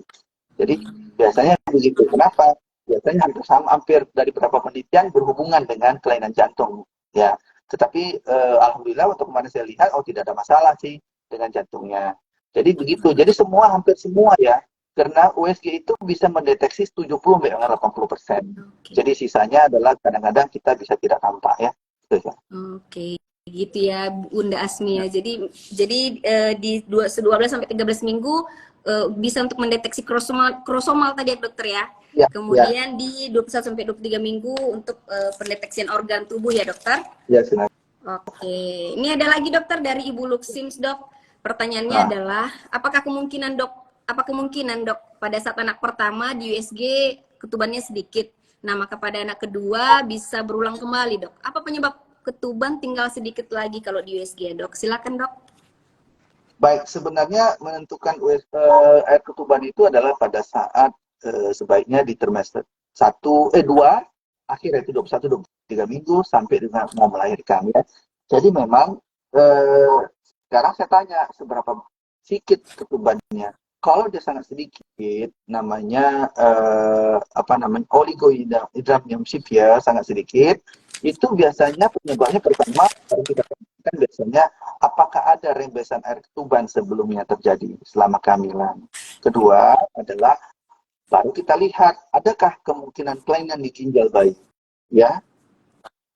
Jadi biasanya begitu. Kenapa? Biasanya hampir dari beberapa penelitian berhubungan dengan kelainan jantung ya. Tetapi alhamdulillah untuk kemarin saya lihat tidak ada masalah sih dengan jantungnya. Jadi begitu. Jadi hampir semua ya. Karena USG itu bisa mendeteksi 70-80%. Jadi sisanya adalah kadang-kadang kita bisa tidak tampak ya. Oke, gitu ya Bunda Asmi ya. Jadi di 12 sampai 13 minggu bisa untuk mendeteksi kromosomal tadi ya dokter ya. Kemudian di 21 sampai 23 minggu untuk pendeteksian organ tubuh ya dokter. Ya, silakan. Oke, ini ada lagi dokter dari Ibu Luksims dok. Pertanyaannya adalah, apa kemungkinan dok pada saat anak pertama di USG ketubannya sedikit, nah maka pada anak kedua bisa berulang kembali dok? Apa penyebab ketuban tinggal sedikit lagi kalau di USG ya dok? Silakan dok. Baik, sebenarnya menentukan air ketuban itu adalah pada saat sebaiknya di trimester 2 akhir yaitu 21-23 minggu sampai dengan mau melahirkan ya. Jadi memang sekarang saya tanya seberapa sedikit ketubannya. Kalau dia sangat sedikit, namanya oligohydramnion severe sangat sedikit, itu biasanya penyebabnya pertama harus kita perhatikan biasanya apakah ada rembesan air ketuban sebelumnya terjadi selama kehamilan. Kedua adalah baru kita lihat adakah kemungkinan kelainan di ginjal bayi. Ya,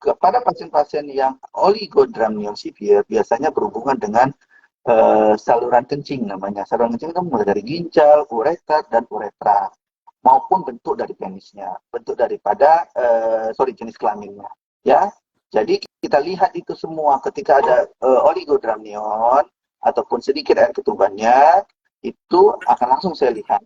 kepada pasien-pasien yang oligodramnion severe biasanya berhubungan dengan saluran kencing namanya. Saluran kencing itu mulai dari ginjal, ureter, dan uretra maupun bentuk dari penisnya, bentuk daripada jenis kelaminnya. Ya, jadi kita lihat itu semua ketika ada oligodramnion ataupun sedikit air ketubannya, itu akan langsung saya lihat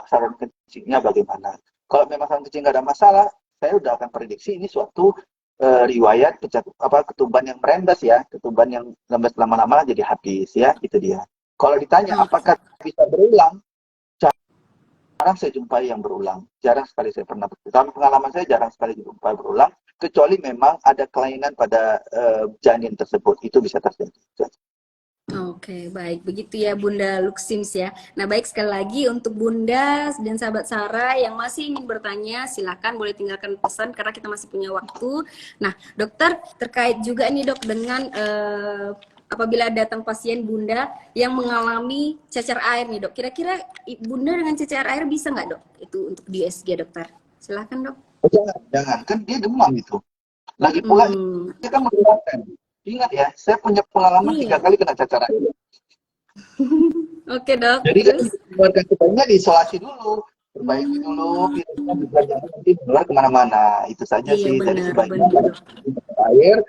saluran kencingnya bagaimana. Kalau memang saluran kencing nggak ada masalah, saya udah akan prediksi ini suatu riwayat ketuban yang merembes ya, ketuban yang rembes lama-lama jadi habis ya, itu dia. Kalau ditanya apakah bisa berulang, jarang saya jumpai yang berulang. Jarang sekali saya pernah. Dalam pengalaman saya jarang sekali jumpai berulang, kecuali memang ada kelainan pada janin tersebut, itu bisa terjadi. Oke, baik. Begitu ya Bunda Luxims ya. Nah, baik sekali lagi untuk Bunda dan sahabat Sarah yang masih ingin bertanya, silakan boleh tinggalkan pesan karena kita masih punya waktu. Nah, dokter terkait juga nih dok dengan apabila datang pasien Bunda yang mengalami cacar air nih dok. Kira-kira Bunda dengan cacar air bisa nggak dok? Itu untuk di USG dokter. Silakan dok. Oh, jangan. Kan dia demam itu. Lagi pula dia kan mengeluarkan. Ingat ya, saya punya pengalaman 3 kali kena cacar air. Oke dok. Jadi kan keluarga kitanya diisolasi dulu, perbaiki dulu, virusnya juga jangan nanti menular kemana-mana. Itu saja sih. Jadi sebaiknya air,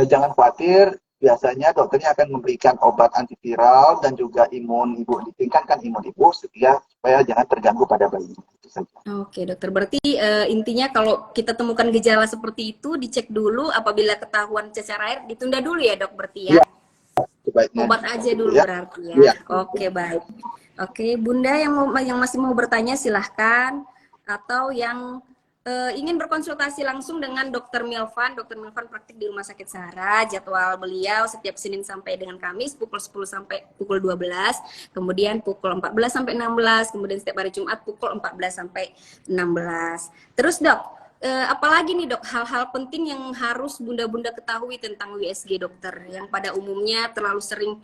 jangan khawatir. Biasanya dokternya akan memberikan obat antiviral dan juga imun ibu, ditingkatkan imun ibu supaya jangan terganggu pada bayi. Itu saja. Oke dokter, berarti intinya kalau kita temukan gejala seperti itu, dicek dulu. Apabila ketahuan cacar air, ditunda dulu ya dok, berarti ya? Sebaiknya obat aja dulu ya. Berarti ya. Ya. Oke baik. Oke Bunda yang masih mau bertanya silahkan, atau yang ingin berkonsultasi langsung dengan Dr. Milvan. Dr. Milvan praktik di Rumah Sakit Sahara. Jadwal beliau setiap Senin sampai dengan Kamis pukul 10 sampai pukul 12, kemudian pukul 14 sampai 16, kemudian setiap hari Jumat pukul 14 sampai 16. Terus dok, apalagi nih dok hal-hal penting yang harus bunda-bunda ketahui tentang USG dokter yang pada umumnya terlalu sering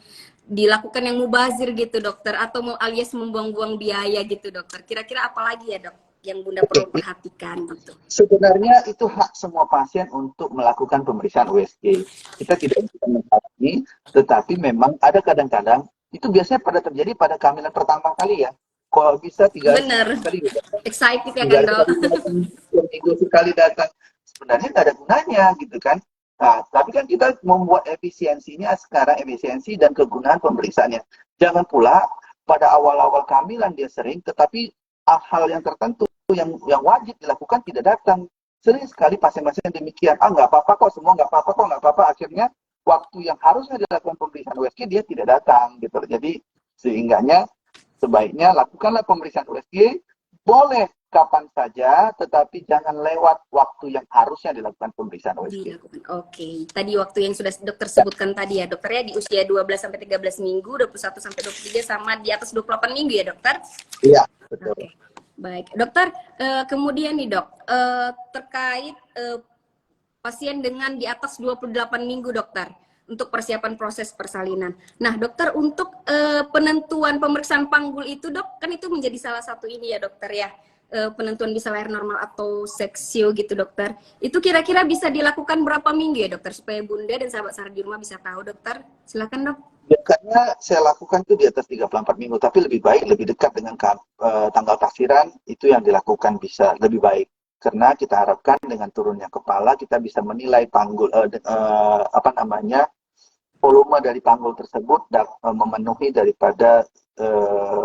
dilakukan yang mubazir gitu dokter, atau alias membuang-buang biaya gitu dokter. Kira-kira apalagi ya dok yang bunda perlu perhatikan gitu? Sebenarnya itu hak semua pasien untuk melakukan pemeriksaan USG. Kita tidak bisa menghalangi, tetapi memang ada kadang-kadang itu biasanya terjadi pada kehamilan pertama kali ya. Kalau bisa 3 kali excited ya kan dok? Minggu sekali datang, sebenarnya nggak ada gunanya gitu kan. Nah, tapi kan kita membuat efisiensinya sekarang, efisiensi dan kegunaan pemeriksaannya. Jangan pula pada awal-awal kehamilan dia sering, tetapi hal yang tertentu yang wajib dilakukan tidak datang. Sering sekali pasien-pasien demikian, nggak apa-apa kok, semua nggak apa-apa kok, nggak apa-apa. Akhirnya waktu yang harusnya dilakukan pemeriksaan USG dia tidak datang gitu. Jadi sehingganya sebaiknya lakukanlah pemeriksaan USG, boleh kapan saja, tetapi jangan lewat waktu yang harusnya dilakukan pemeriksaan USG. Oke, tadi waktu yang sudah dokter sebutkan tadi ya dokter ya, di usia 12 sampai 13 minggu, 21 sampai 23 sama di atas 28 minggu ya dokter? Iya, betul. Oke. Baik, dokter, kemudian nih dok, terkait pasien dengan di atas 28 minggu dokter, untuk persiapan proses persalinan. Nah dokter, untuk penentuan pemeriksaan panggul itu dok, kan itu menjadi salah satu ini ya dokter ya, penentuan bisa lahir normal atau seksio gitu dokter. Itu kira-kira bisa dilakukan berapa minggu ya dokter, supaya bunda dan sahabat Sarah di rumah bisa tahu dokter? Silakan dok. Biasanya saya lakukan itu di atas 34 minggu, tapi lebih baik, lebih dekat dengan tanggal taksiran, itu yang dilakukan bisa lebih baik. Karena kita harapkan dengan turunnya kepala, kita bisa menilai panggul, volume dari panggul tersebut memenuhi daripada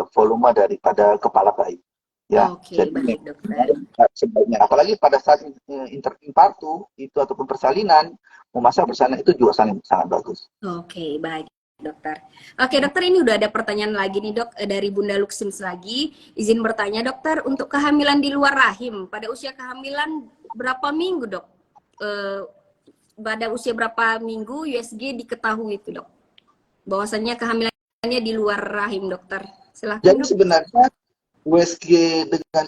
volume daripada kepala bayi. Ya, jadi baik, dokter. Sebaiknya, apalagi pada saat infartu itu ataupun persalinan, memasak persalinan itu juga sangat bagus. Oke, baik. dokter. Oke dokter, ini udah ada pertanyaan lagi nih dok, dari Bunda Luxims lagi. Izin bertanya dokter, untuk kehamilan di luar rahim pada usia kehamilan berapa minggu dok? Eh, Pada usia berapa minggu USG diketahui itu dok? Bahwasanya kehamilannya di luar rahim dokter. Silahkan Jadi dok. sebenarnya USG dengan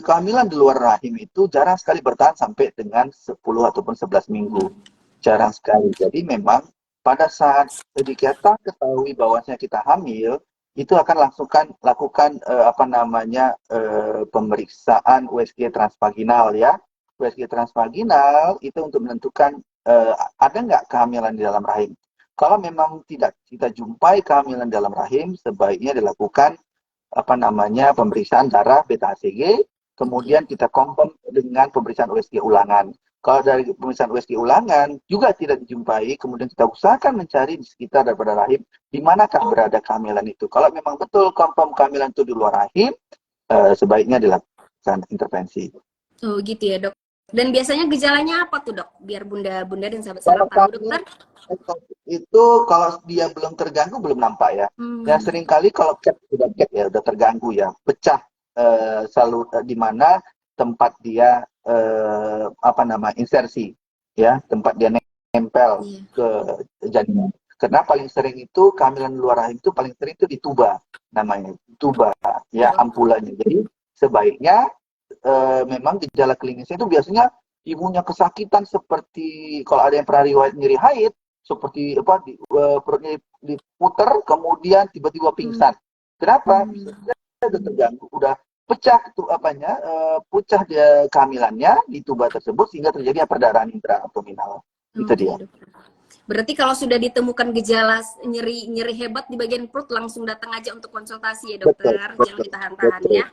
kehamilan di luar rahim itu jarang sekali bertahan sampai dengan 10 ataupun 11 minggu. Jarang sekali. Jadi memang pada saat kita ketahui bahwasanya kita hamil, itu akan lakukan pemeriksaan USG transvaginal ya. USG transvaginal itu untuk menentukan ada nggak kehamilan di dalam rahim. Kalau memang tidak kita jumpai kehamilan dalam rahim, sebaiknya dilakukan pemeriksaan darah beta HCG, kemudian kita confirm dengan pemeriksaan USG ulangan. Kalau dari pemeriksaan USG ulangan juga tidak dijumpai, kemudian kita usahakan mencari di sekitar daripada rahim di manakah berada kehamilan itu. Kalau memang betul confirm kehamilan itu di luar rahim, sebaiknya dilakukan intervensi. Oh gitu ya dok. Dan biasanya gejalanya apa tuh dok? Biar bunda-bunda dan Kalau sahabat-sahabat tahu kami dokter. itu kalau dia belum terganggu belum nampak ya. Ya Hmm. seringkali kalau udah terganggu ya, pecah selalu di mana tempat dia insersi ya, tempat dia nempel Iya. ke janinnya. Karena paling sering itu kehamilan luar rahim itu paling sering itu di tuba namanya, tuba ya Oh. ampulannya. Jadi sebaiknya memang gejala klinisnya itu biasanya ibunya kesakitan seperti kalau ada yang pernah riwayat nyeri haid seperti perutnya diputer kemudian tiba-tiba pingsan. Kenapa? Bisa udah terganggu, udah pecah pecah dia kehamilannya di tuba tersebut sehingga terjadi perdarahan intraabdominal. Itu Oke dia. dokter. Berarti kalau sudah ditemukan gejala nyeri hebat di bagian perut, langsung datang aja untuk konsultasi ya Betul, dokter. Jangan betul, ditahan-tahan betul, ya.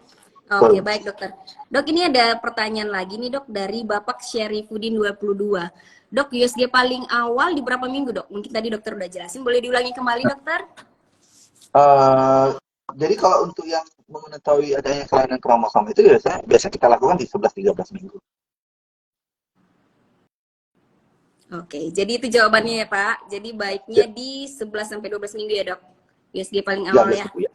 Oke, betul. baik dokter. Dok, ini ada pertanyaan lagi nih dok dari Bapak Syarifudin 22. Dok, USG paling awal di berapa minggu dok? Mungkin tadi dokter udah jelasin, boleh diulangi kembali dokter? Eh, jadi kalau untuk yang mengetahui adanya kelainan kromosom itu biasa kita lakukan di 11-13 minggu. Oke, jadi itu jawabannya ya Pak. Jadi baiknya Ya, di 11 sampai 12 minggu ya dok? USG paling ya awal ya? biasa. Ya.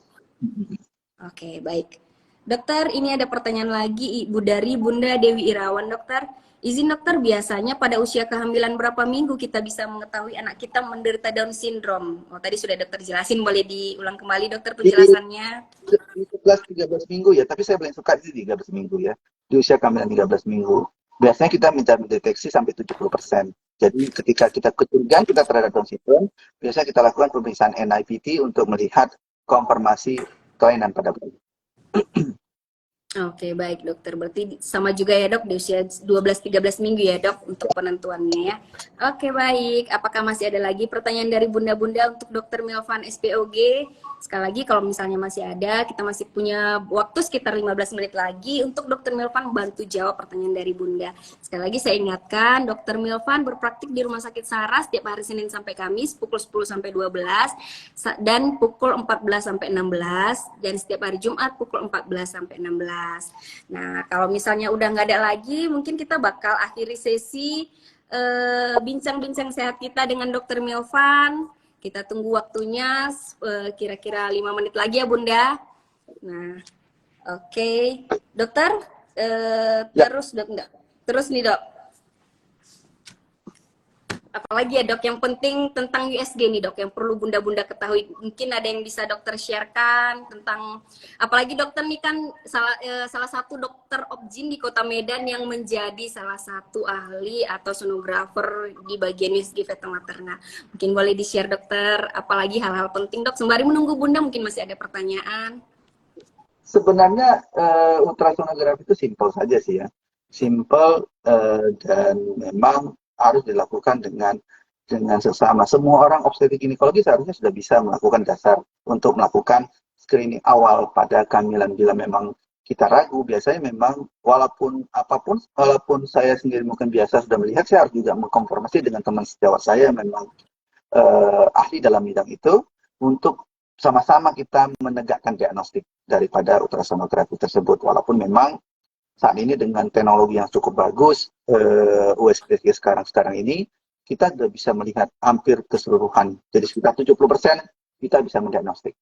Oke, baik. Dokter, ini ada pertanyaan lagi Ibu dari Bunda Dewi Irawan, dokter. Izin dokter, biasanya pada usia kehamilan berapa minggu kita bisa mengetahui anak kita menderita Down syndrome? Oh, tadi sudah dokter jelasin, boleh diulang kembali dokter Di, penjelasannya? di 11-13 minggu ya, tapi saya paling suka di 13 minggu ya. Di usia kehamilan 13 minggu. Biasanya kita mendeteksi sampai 70%. Jadi ketika kita kecurigaan kita terhadap Down syndrome, biasanya kita lakukan pemeriksaan NIPT untuk melihat konfirmasi kelainan pada bayi. Oke, baik dokter. Berarti sama juga ya dok, di usia 12-13 minggu ya dok untuk penentuannya ya. Oke, baik. Apakah masih ada lagi pertanyaan dari bunda-bunda untuk dokter Milvan SPOG? Sekali lagi kalau misalnya masih ada, kita masih punya waktu sekitar 15 menit lagi untuk dokter Milvan bantu jawab pertanyaan dari bunda. Sekali lagi saya ingatkan, dokter Milvan berpraktik di Rumah Sakit Saras setiap hari Senin sampai Kamis pukul 10 sampai 12 dan pukul 14 sampai 16 dan setiap hari Jumat pukul 14 sampai 16. Nah, kalau misalnya udah nggak ada lagi, mungkin kita bakal akhiri sesi bincang-bincang sehat kita dengan dokter Milvan. Kita tunggu waktunya kira-kira 5 menit lagi ya Bunda. Nah, oke. Dokter, Ya, terus dok enggak? Terus nih dok, apalagi ya dok yang penting tentang USG nih dok yang perlu bunda-bunda ketahui, mungkin ada yang bisa dokter sharekan tentang, apalagi dokter nih kan salah satu dokter obgyn di Kota Medan yang menjadi salah satu ahli atau sonografer di bagian USG fetal materna. Mungkin boleh di share dokter, apalagi hal-hal penting dok sembari menunggu bunda, mungkin masih ada pertanyaan. sebenarnya ultrasonografi itu simpel saja sih ya. Simpel dan memang harus dilakukan dengan sesama. Semua orang obstetrik ginekologi seharusnya sudah bisa melakukan dasar untuk melakukan screening awal pada kehamilan. Bila memang kita ragu, biasanya memang walaupun saya sendiri mungkin biasa sudah melihat, saya harus juga mengkonfirmasi dengan teman sejawat saya yang memang ahli dalam bidang itu untuk sama-sama kita menegakkan diagnostik daripada ultrasonografi tersebut. Walaupun memang saat ini dengan teknologi yang cukup bagus, USG sekarang ini kita sudah bisa melihat hampir keseluruhan. Jadi sekitar 70% kita bisa mendiagnostik.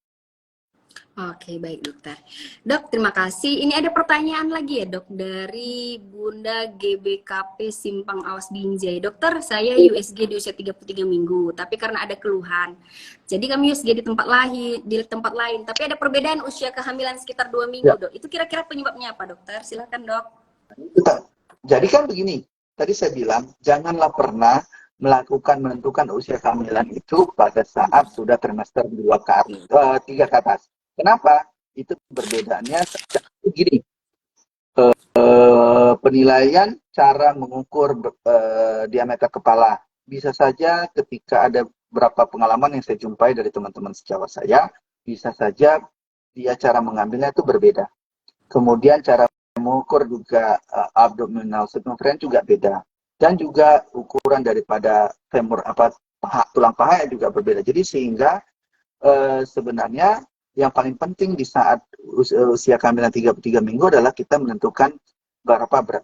Oke, baik dokter. Dok, terima kasih. Ini ada pertanyaan lagi ya dok, dari Bunda GBKP Simpang Awas Binjai. Dokter, saya USG di usia 33 minggu, tapi karena ada keluhan. Jadi kami USG di tempat lain, tapi ada perbedaan usia kehamilan sekitar 2 minggu Ya. dok. Itu kira-kira penyebabnya apa dokter? Silakan dok. Jadi kan begini, tadi saya bilang, janganlah pernah menentukan usia kehamilan itu pada saat sudah trimester 3 ke atas. Kenapa? Itu perbedaannya begini. Penilaian cara mengukur diameter kepala. Bisa saja ketika ada beberapa pengalaman yang saya jumpai dari teman-teman sejawat saya, bisa saja dia cara mengambilnya itu berbeda. Kemudian cara mengukur juga abdominal circumference juga beda. Dan juga ukuran daripada femur tulang paha juga berbeda. Jadi sehingga sebenarnya yang paling penting di saat usia kehamilan 33 minggu adalah kita menentukan berapa berat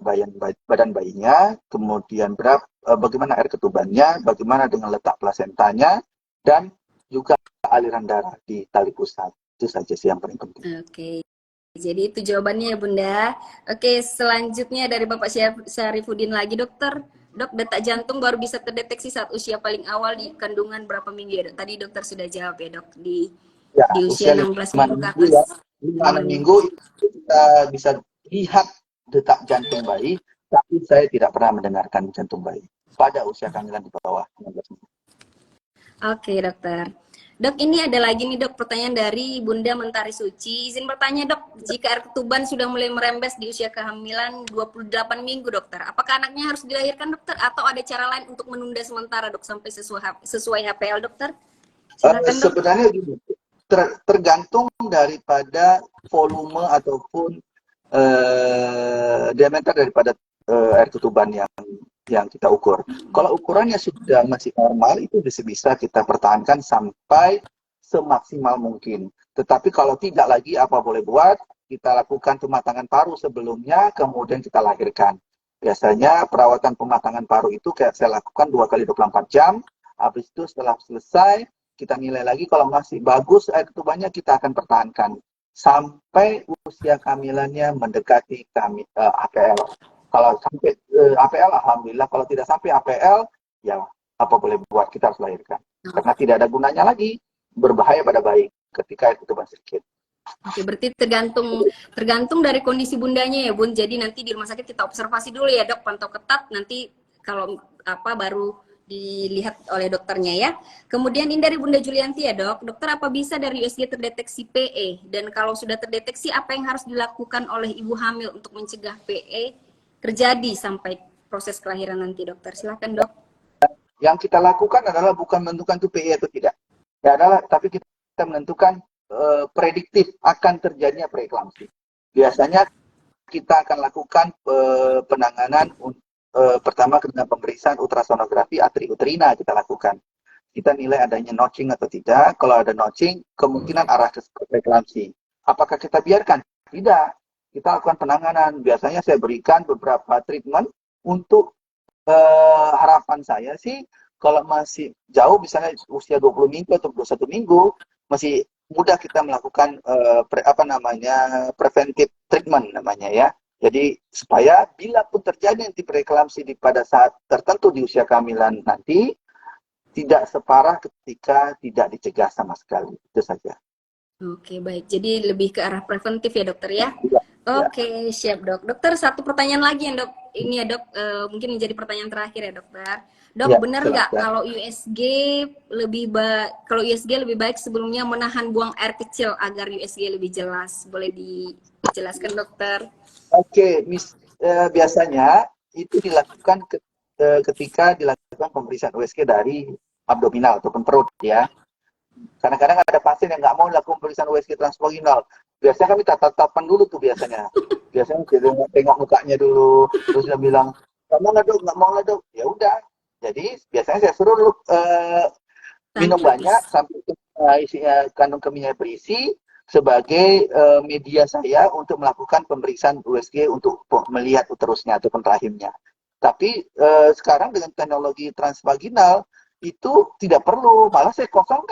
badan bayinya, kemudian bagaimana air ketubannya, bagaimana dengan letak plasentanya, dan juga aliran darah di tali pusat. Itu saja sih yang paling penting. Oke. Jadi itu jawabannya ya Bunda. Oke, selanjutnya dari Bapak Syarifuddin lagi dokter. Dok, detak jantung baru bisa terdeteksi saat usia paling awal di kandungan berapa minggu ya dok? Tadi dokter sudah jawab ya dok, di usia 16 minggu ke atas. Ya. 5 minggu itu kita bisa lihat detak jantung bayi, tapi saya tidak pernah mendengarkan jantung bayi pada usia kehamilan di bawah 16 minggu. Oke dokter. Dok, ini ada lagi nih dok, pertanyaan dari Bunda Mentari Suci. Izin bertanya dok, jika air ketuban sudah mulai merembes di usia kehamilan 28 minggu dokter, apakah anaknya harus dilahirkan dokter atau ada cara lain untuk menunda sementara dok sampai sesuai HPL dokter? Silakan dok. Sebenarnya gini, tergantung daripada volume ataupun diameter daripada air ketuban yang kita ukur. Kalau ukurannya sudah masih normal, itu bisa kita pertahankan sampai semaksimal mungkin. Tetapi kalau tidak lagi, apa boleh buat? Kita lakukan pematangan paru sebelumnya, kemudian kita lahirkan. Biasanya perawatan pematangan paru itu kayak saya lakukan 2 kali 24 jam. Habis itu setelah selesai, kita nilai lagi. Kalau masih bagus air ketubannya, kita akan pertahankan sampai usia kehamilannya mendekati APL. Kalau sampai APL, alhamdulillah. Kalau tidak sampai APL, ya apa boleh buat, kita harus lahirkan. Karena tidak ada gunanya lagi, berbahaya pada bayi ketika air ketuban sedikit. Oke, berarti tergantung dari kondisi bundanya ya Bun. Jadi nanti di rumah sakit kita observasi dulu ya dok, pantau ketat. Nanti kalau baru dilihat oleh dokternya ya. Kemudian ini dari Bunda Julianti ya dok. Dokter, apa bisa dari USG terdeteksi PE? Dan kalau sudah terdeteksi, apa yang harus dilakukan oleh ibu hamil untuk mencegah PE terjadi sampai proses kelahiran nanti dokter? Silakan dok. Yang kita lakukan adalah bukan menentukan itu PE atau tidak. Ya adalah, tapi kita menentukan prediktif akan terjadinya preeklamsi. Biasanya kita akan lakukan penanganan pertama dengan pemeriksaan ultrasonografi atriuterina kita lakukan. Kita nilai adanya notching atau tidak. Kalau ada notching, kemungkinan arah ke preeklamsi. Apakah kita biarkan? Tidak. Kita lakukan penanganan. Biasanya saya berikan beberapa treatment untuk harapan saya sih, kalau masih jauh, misalnya usia 20 minggu atau 21 minggu, masih mudah kita melakukan preventive treatment namanya ya. Jadi supaya bila pun terjadi nanti preeklamsi pada saat tertentu di usia kehamilan nanti, tidak separah ketika tidak dicegah sama sekali. Itu saja. Oke, baik. Jadi lebih ke arah preventif ya dokter ya? Ya. Oke, siap dok. Dokter, satu pertanyaan lagi ya dok. Ini ya dok, mungkin menjadi pertanyaan terakhir ya dokter. Dok, Ya, benar nggak kalau USG lebih baik sebelumnya menahan buang air kecil agar USG lebih jelas? Boleh dijelaskan dokter? Oke, biasanya itu dilakukan ketika dilakukan pemeriksaan USG dari abdominal ataupun perut ya. Kadang-kadang ada pasien yang nggak mau lakukan pemeriksaan USG transvaginal. Biasanya kami tatapan dulu tuh biasanya. Biasanya kita tengok mukanya dulu, terus dia bilang, nggak mau lah dok, nggak mau lah dok. Ya udah. Jadi biasanya saya suruh dulu minum banyak sampai kandung kemihnya berisi sebagai media saya untuk melakukan pemeriksaan USG untuk melihat uterusnya ataupun rahimnya. Tapi sekarang dengan teknologi transvaginal itu tidak perlu, malah saya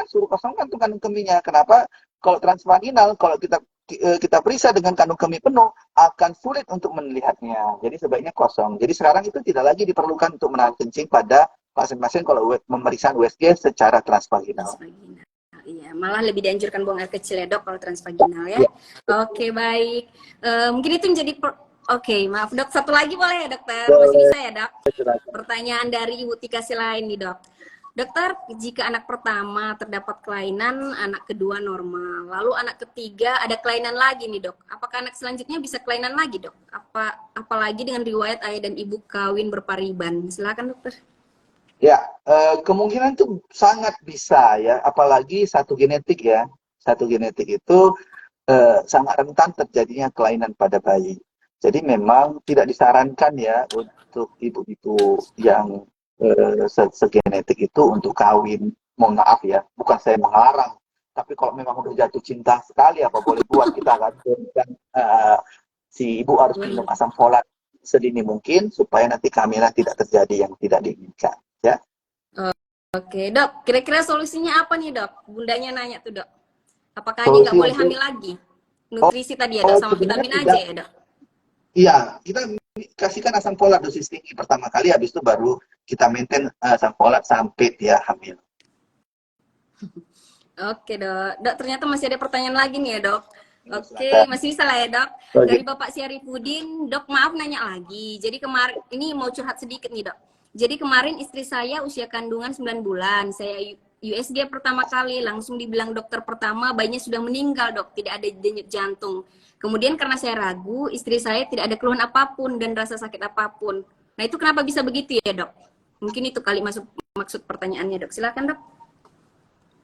suruh kosongkan tuh kandung kemihnya. Kenapa? Kalau transvaginal, kalau kita periksa dengan kandung kemih penuh, akan sulit untuk melihatnya. Jadi sebaiknya kosong. Jadi sekarang itu tidak lagi diperlukan untuk menahan kencing pada pasien-pasien kalau pemeriksaan USG secara transvaginal. Transvaginal. Iya, malah lebih dianjurkan buang air kecil ya dok kalau transvaginal ya. Ya. Oke, baik. Mungkin itu menjadi Oke, maaf dok. Satu lagi boleh ya dokter? Masih bisa ya dok? Pertanyaan dari Ibu Tika lain nih dok. Dokter, jika anak pertama terdapat kelainan, anak kedua normal, lalu anak ketiga ada kelainan lagi nih dok. Apakah anak selanjutnya bisa kelainan lagi dok? Apalagi dengan riwayat ayah dan ibu kawin berpariban? Silakan dokter. Ya, kemungkinan itu sangat bisa ya, apalagi satu genetik ya. Satu genetik itu sangat rentan terjadinya kelainan pada bayi. Jadi memang tidak disarankan ya untuk ibu-ibu yang segenetik itu untuk kawin. Mohon maaf ya, bukan saya melarang. Tapi kalau memang udah jatuh cinta sekali, apa boleh buat kita kan? Dan si ibu harus minum asam folat sedini mungkin supaya nanti kehamilan tidak terjadi yang tidak diinginkan. Ya. Oke, dok. Kira-kira solusinya apa nih, dok? Bundanya nanya tuh, dok. Apakah dia nggak boleh hamil lagi? Nutrisi tadi ya, dok, sama vitamin aja ya, dok? Iya, kita kasihkan asam folat dosis tinggi pertama kali, habis itu baru kita maintain asam folat sampai dia hamil. Oke, dok. Dok, ternyata masih ada pertanyaan lagi nih ya, dok. Oke, masih bisa lah ya, dok. Dari Bapak Syarifudin, dok, maaf nanya lagi. Jadi kemarin, ini mau curhat sedikit nih, dok. Jadi kemarin istri saya usia kandungan 9 bulan. Saya USG pertama kali, langsung dibilang dokter pertama, bayinya sudah meninggal, dok. Tidak ada denyut jantung. Kemudian karena saya ragu, istri saya tidak ada keluhan apapun dan rasa sakit apapun. Nah, itu kenapa bisa begitu ya, dok? Mungkin itu kali maksud pertanyaannya, dok. Silakan, dok.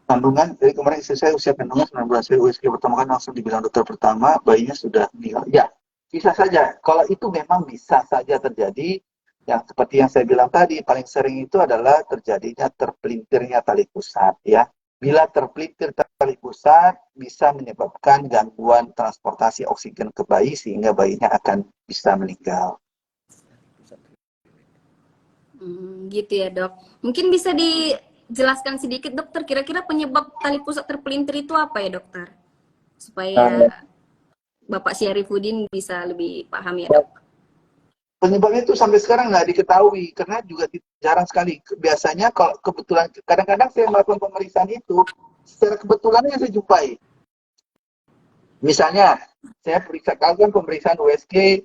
Kandungan, jadi kemarin istri saya usia kandungan 9 bulan, saya USG pertama kan langsung dibilang dokter pertama, bayinya sudah meninggal. Ya, bisa saja. Kalau itu memang bisa saja terjadi. Yang seperti yang saya bilang tadi, paling sering itu adalah terjadinya terpelintirnya tali pusat ya. Bila terpelintir tali pusat bisa menyebabkan gangguan transportasi oksigen ke bayi sehingga bayinya akan bisa meninggal. Gitu ya, dok. Mungkin bisa dijelaskan sedikit, dokter, kira-kira penyebab tali pusat terpelintir itu apa ya, dokter? Supaya Bapak Syarifudin bisa lebih paham ya, dok. Penyebabnya itu sampai sekarang nggak diketahui karena juga jarang sekali. Biasanya kalau kebetulan, kadang-kadang saya melakukan pemeriksaan itu secara kebetulan yang saya jumpai. Misalnya saya lakukan pemeriksaan USG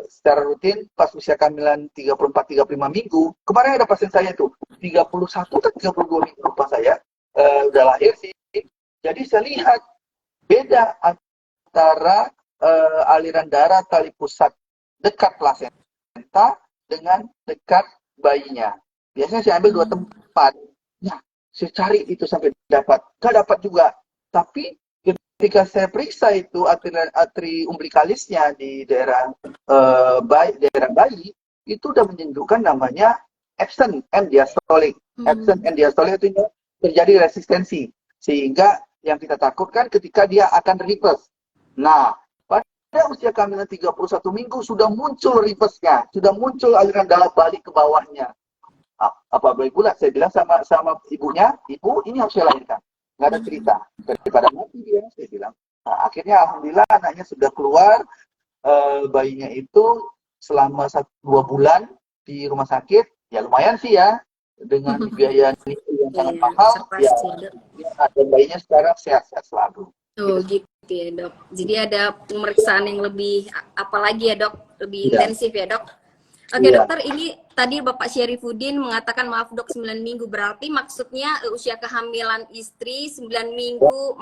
secara rutin pas usia kehamilan 34-35 minggu. Kemarin ada pasien saya itu 31 atau 32 minggu lupa saya udah lahir sih. Jadi saya lihat beda antara aliran darah tali pusat dekat plasenta dengan dekat bayinya. Biasanya saya ambil 2 tempat. Nah, saya cari itu sampai dapat. Nggak dapat juga. Tapi ketika saya periksa itu atri umbilikalisnya di daerah bayi, itu udah menunjukkan namanya absent end diastolic. Absent end diastolic itu terjadi resistensi. Sehingga yang kita takutkan ketika dia akan reverse. Nah, pada usia kehamilan 31 minggu sudah muncul reverse-nya, sudah muncul aliran darah balik ke bawahnya. Apa boleh pula saya bilang sama ibunya, ibu ini harus saya lahirkan. Nggak ada cerita. Daripada mati dia, saya bilang. Nah, akhirnya alhamdulillah anaknya sudah keluar, bayinya itu selama 2 bulan di rumah sakit, ya lumayan sih ya, dengan biaya yang sangat mahal, ya, dan bayinya sekarang sehat-sehat selalu. Oh gitu ya, dok. Jadi ada pemeriksaan yang lebih apalagi ya, dok, lebih intensif ya, dok. Oke, dokter, ini tadi Bapak Syarifudin mengatakan maaf dok 9 minggu, berarti maksudnya usia kehamilan istri 9 minggu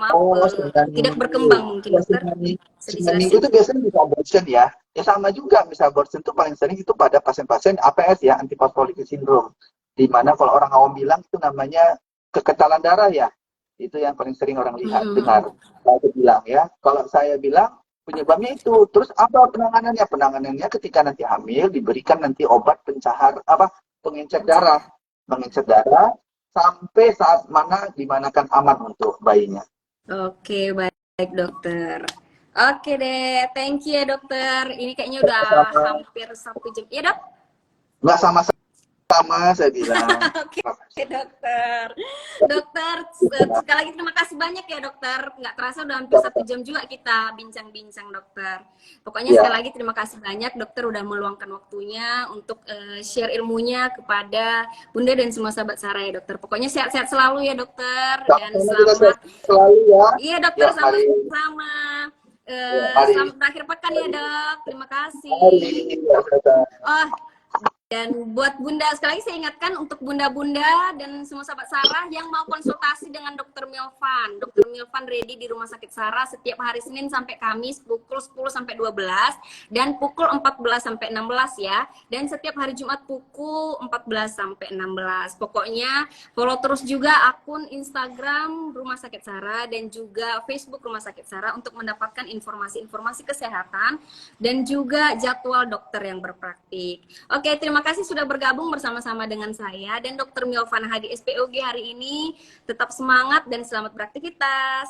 tidak berkembang mungkin, dokter? 9 minggu itu biasanya bisa abortion ya. Ya sama juga, bisa abortion itu paling sering itu pada pasien-pasien APS ya, antiphospholipid syndrome. Di mana kalau orang awam bilang itu namanya kekentalan darah ya. Itu yang paling sering orang lihat, dengar. Saya bilang ya, kalau saya bilang penyebabnya itu. Terus apa penanganannya? Penanganannya ketika nanti hamil diberikan nanti obat pengencer darah. Mengencer darah sampai saat mana dimanakan aman untuk bayinya. Oke, baik dokter. Oke deh, thank you ya dokter. Ini kayaknya udah Sama-sama. hampir 1 jam. Iya dok? Nggak sama-sama saya bilang. Oke, dokter. Dokter, sekali lagi terima kasih banyak ya dokter. Nggak terasa udah hampir 1 jam juga kita bincang-bincang dokter. Pokoknya sekali Ya, lagi terima kasih banyak dokter udah meluangkan waktunya untuk share ilmunya kepada Bunda dan semua sahabat Sarah ya dokter. Pokoknya sehat-sehat selalu ya dokter dan sama-sama juga saya selamat. selalu ya. Iya dokter Ya, mari. sama-sama. Ya, mari. Selamat berakhir pekan ya dok. Terima Mari. kasih. Ya, saya. Oh, dan buat Bunda, sekali lagi saya ingatkan untuk Bunda-Bunda dan semua sahabat Sarah yang mau konsultasi dengan Dokter Milvan. Dokter Milvan ready di Rumah Sakit Sarah setiap hari Senin sampai Kamis pukul 10 sampai 12 dan pukul 14 sampai 16 ya. Dan setiap hari Jumat pukul 14 sampai 16. Pokoknya follow terus juga akun Instagram Rumah Sakit Sarah dan juga Facebook Rumah Sakit Sarah untuk mendapatkan informasi-informasi kesehatan dan juga jadwal dokter yang berpraktik. Oke, terima kasih sudah bergabung bersama-sama dengan saya dan Dr. Milvan Hadi SPOG hari ini. Tetap semangat dan selamat beraktivitas.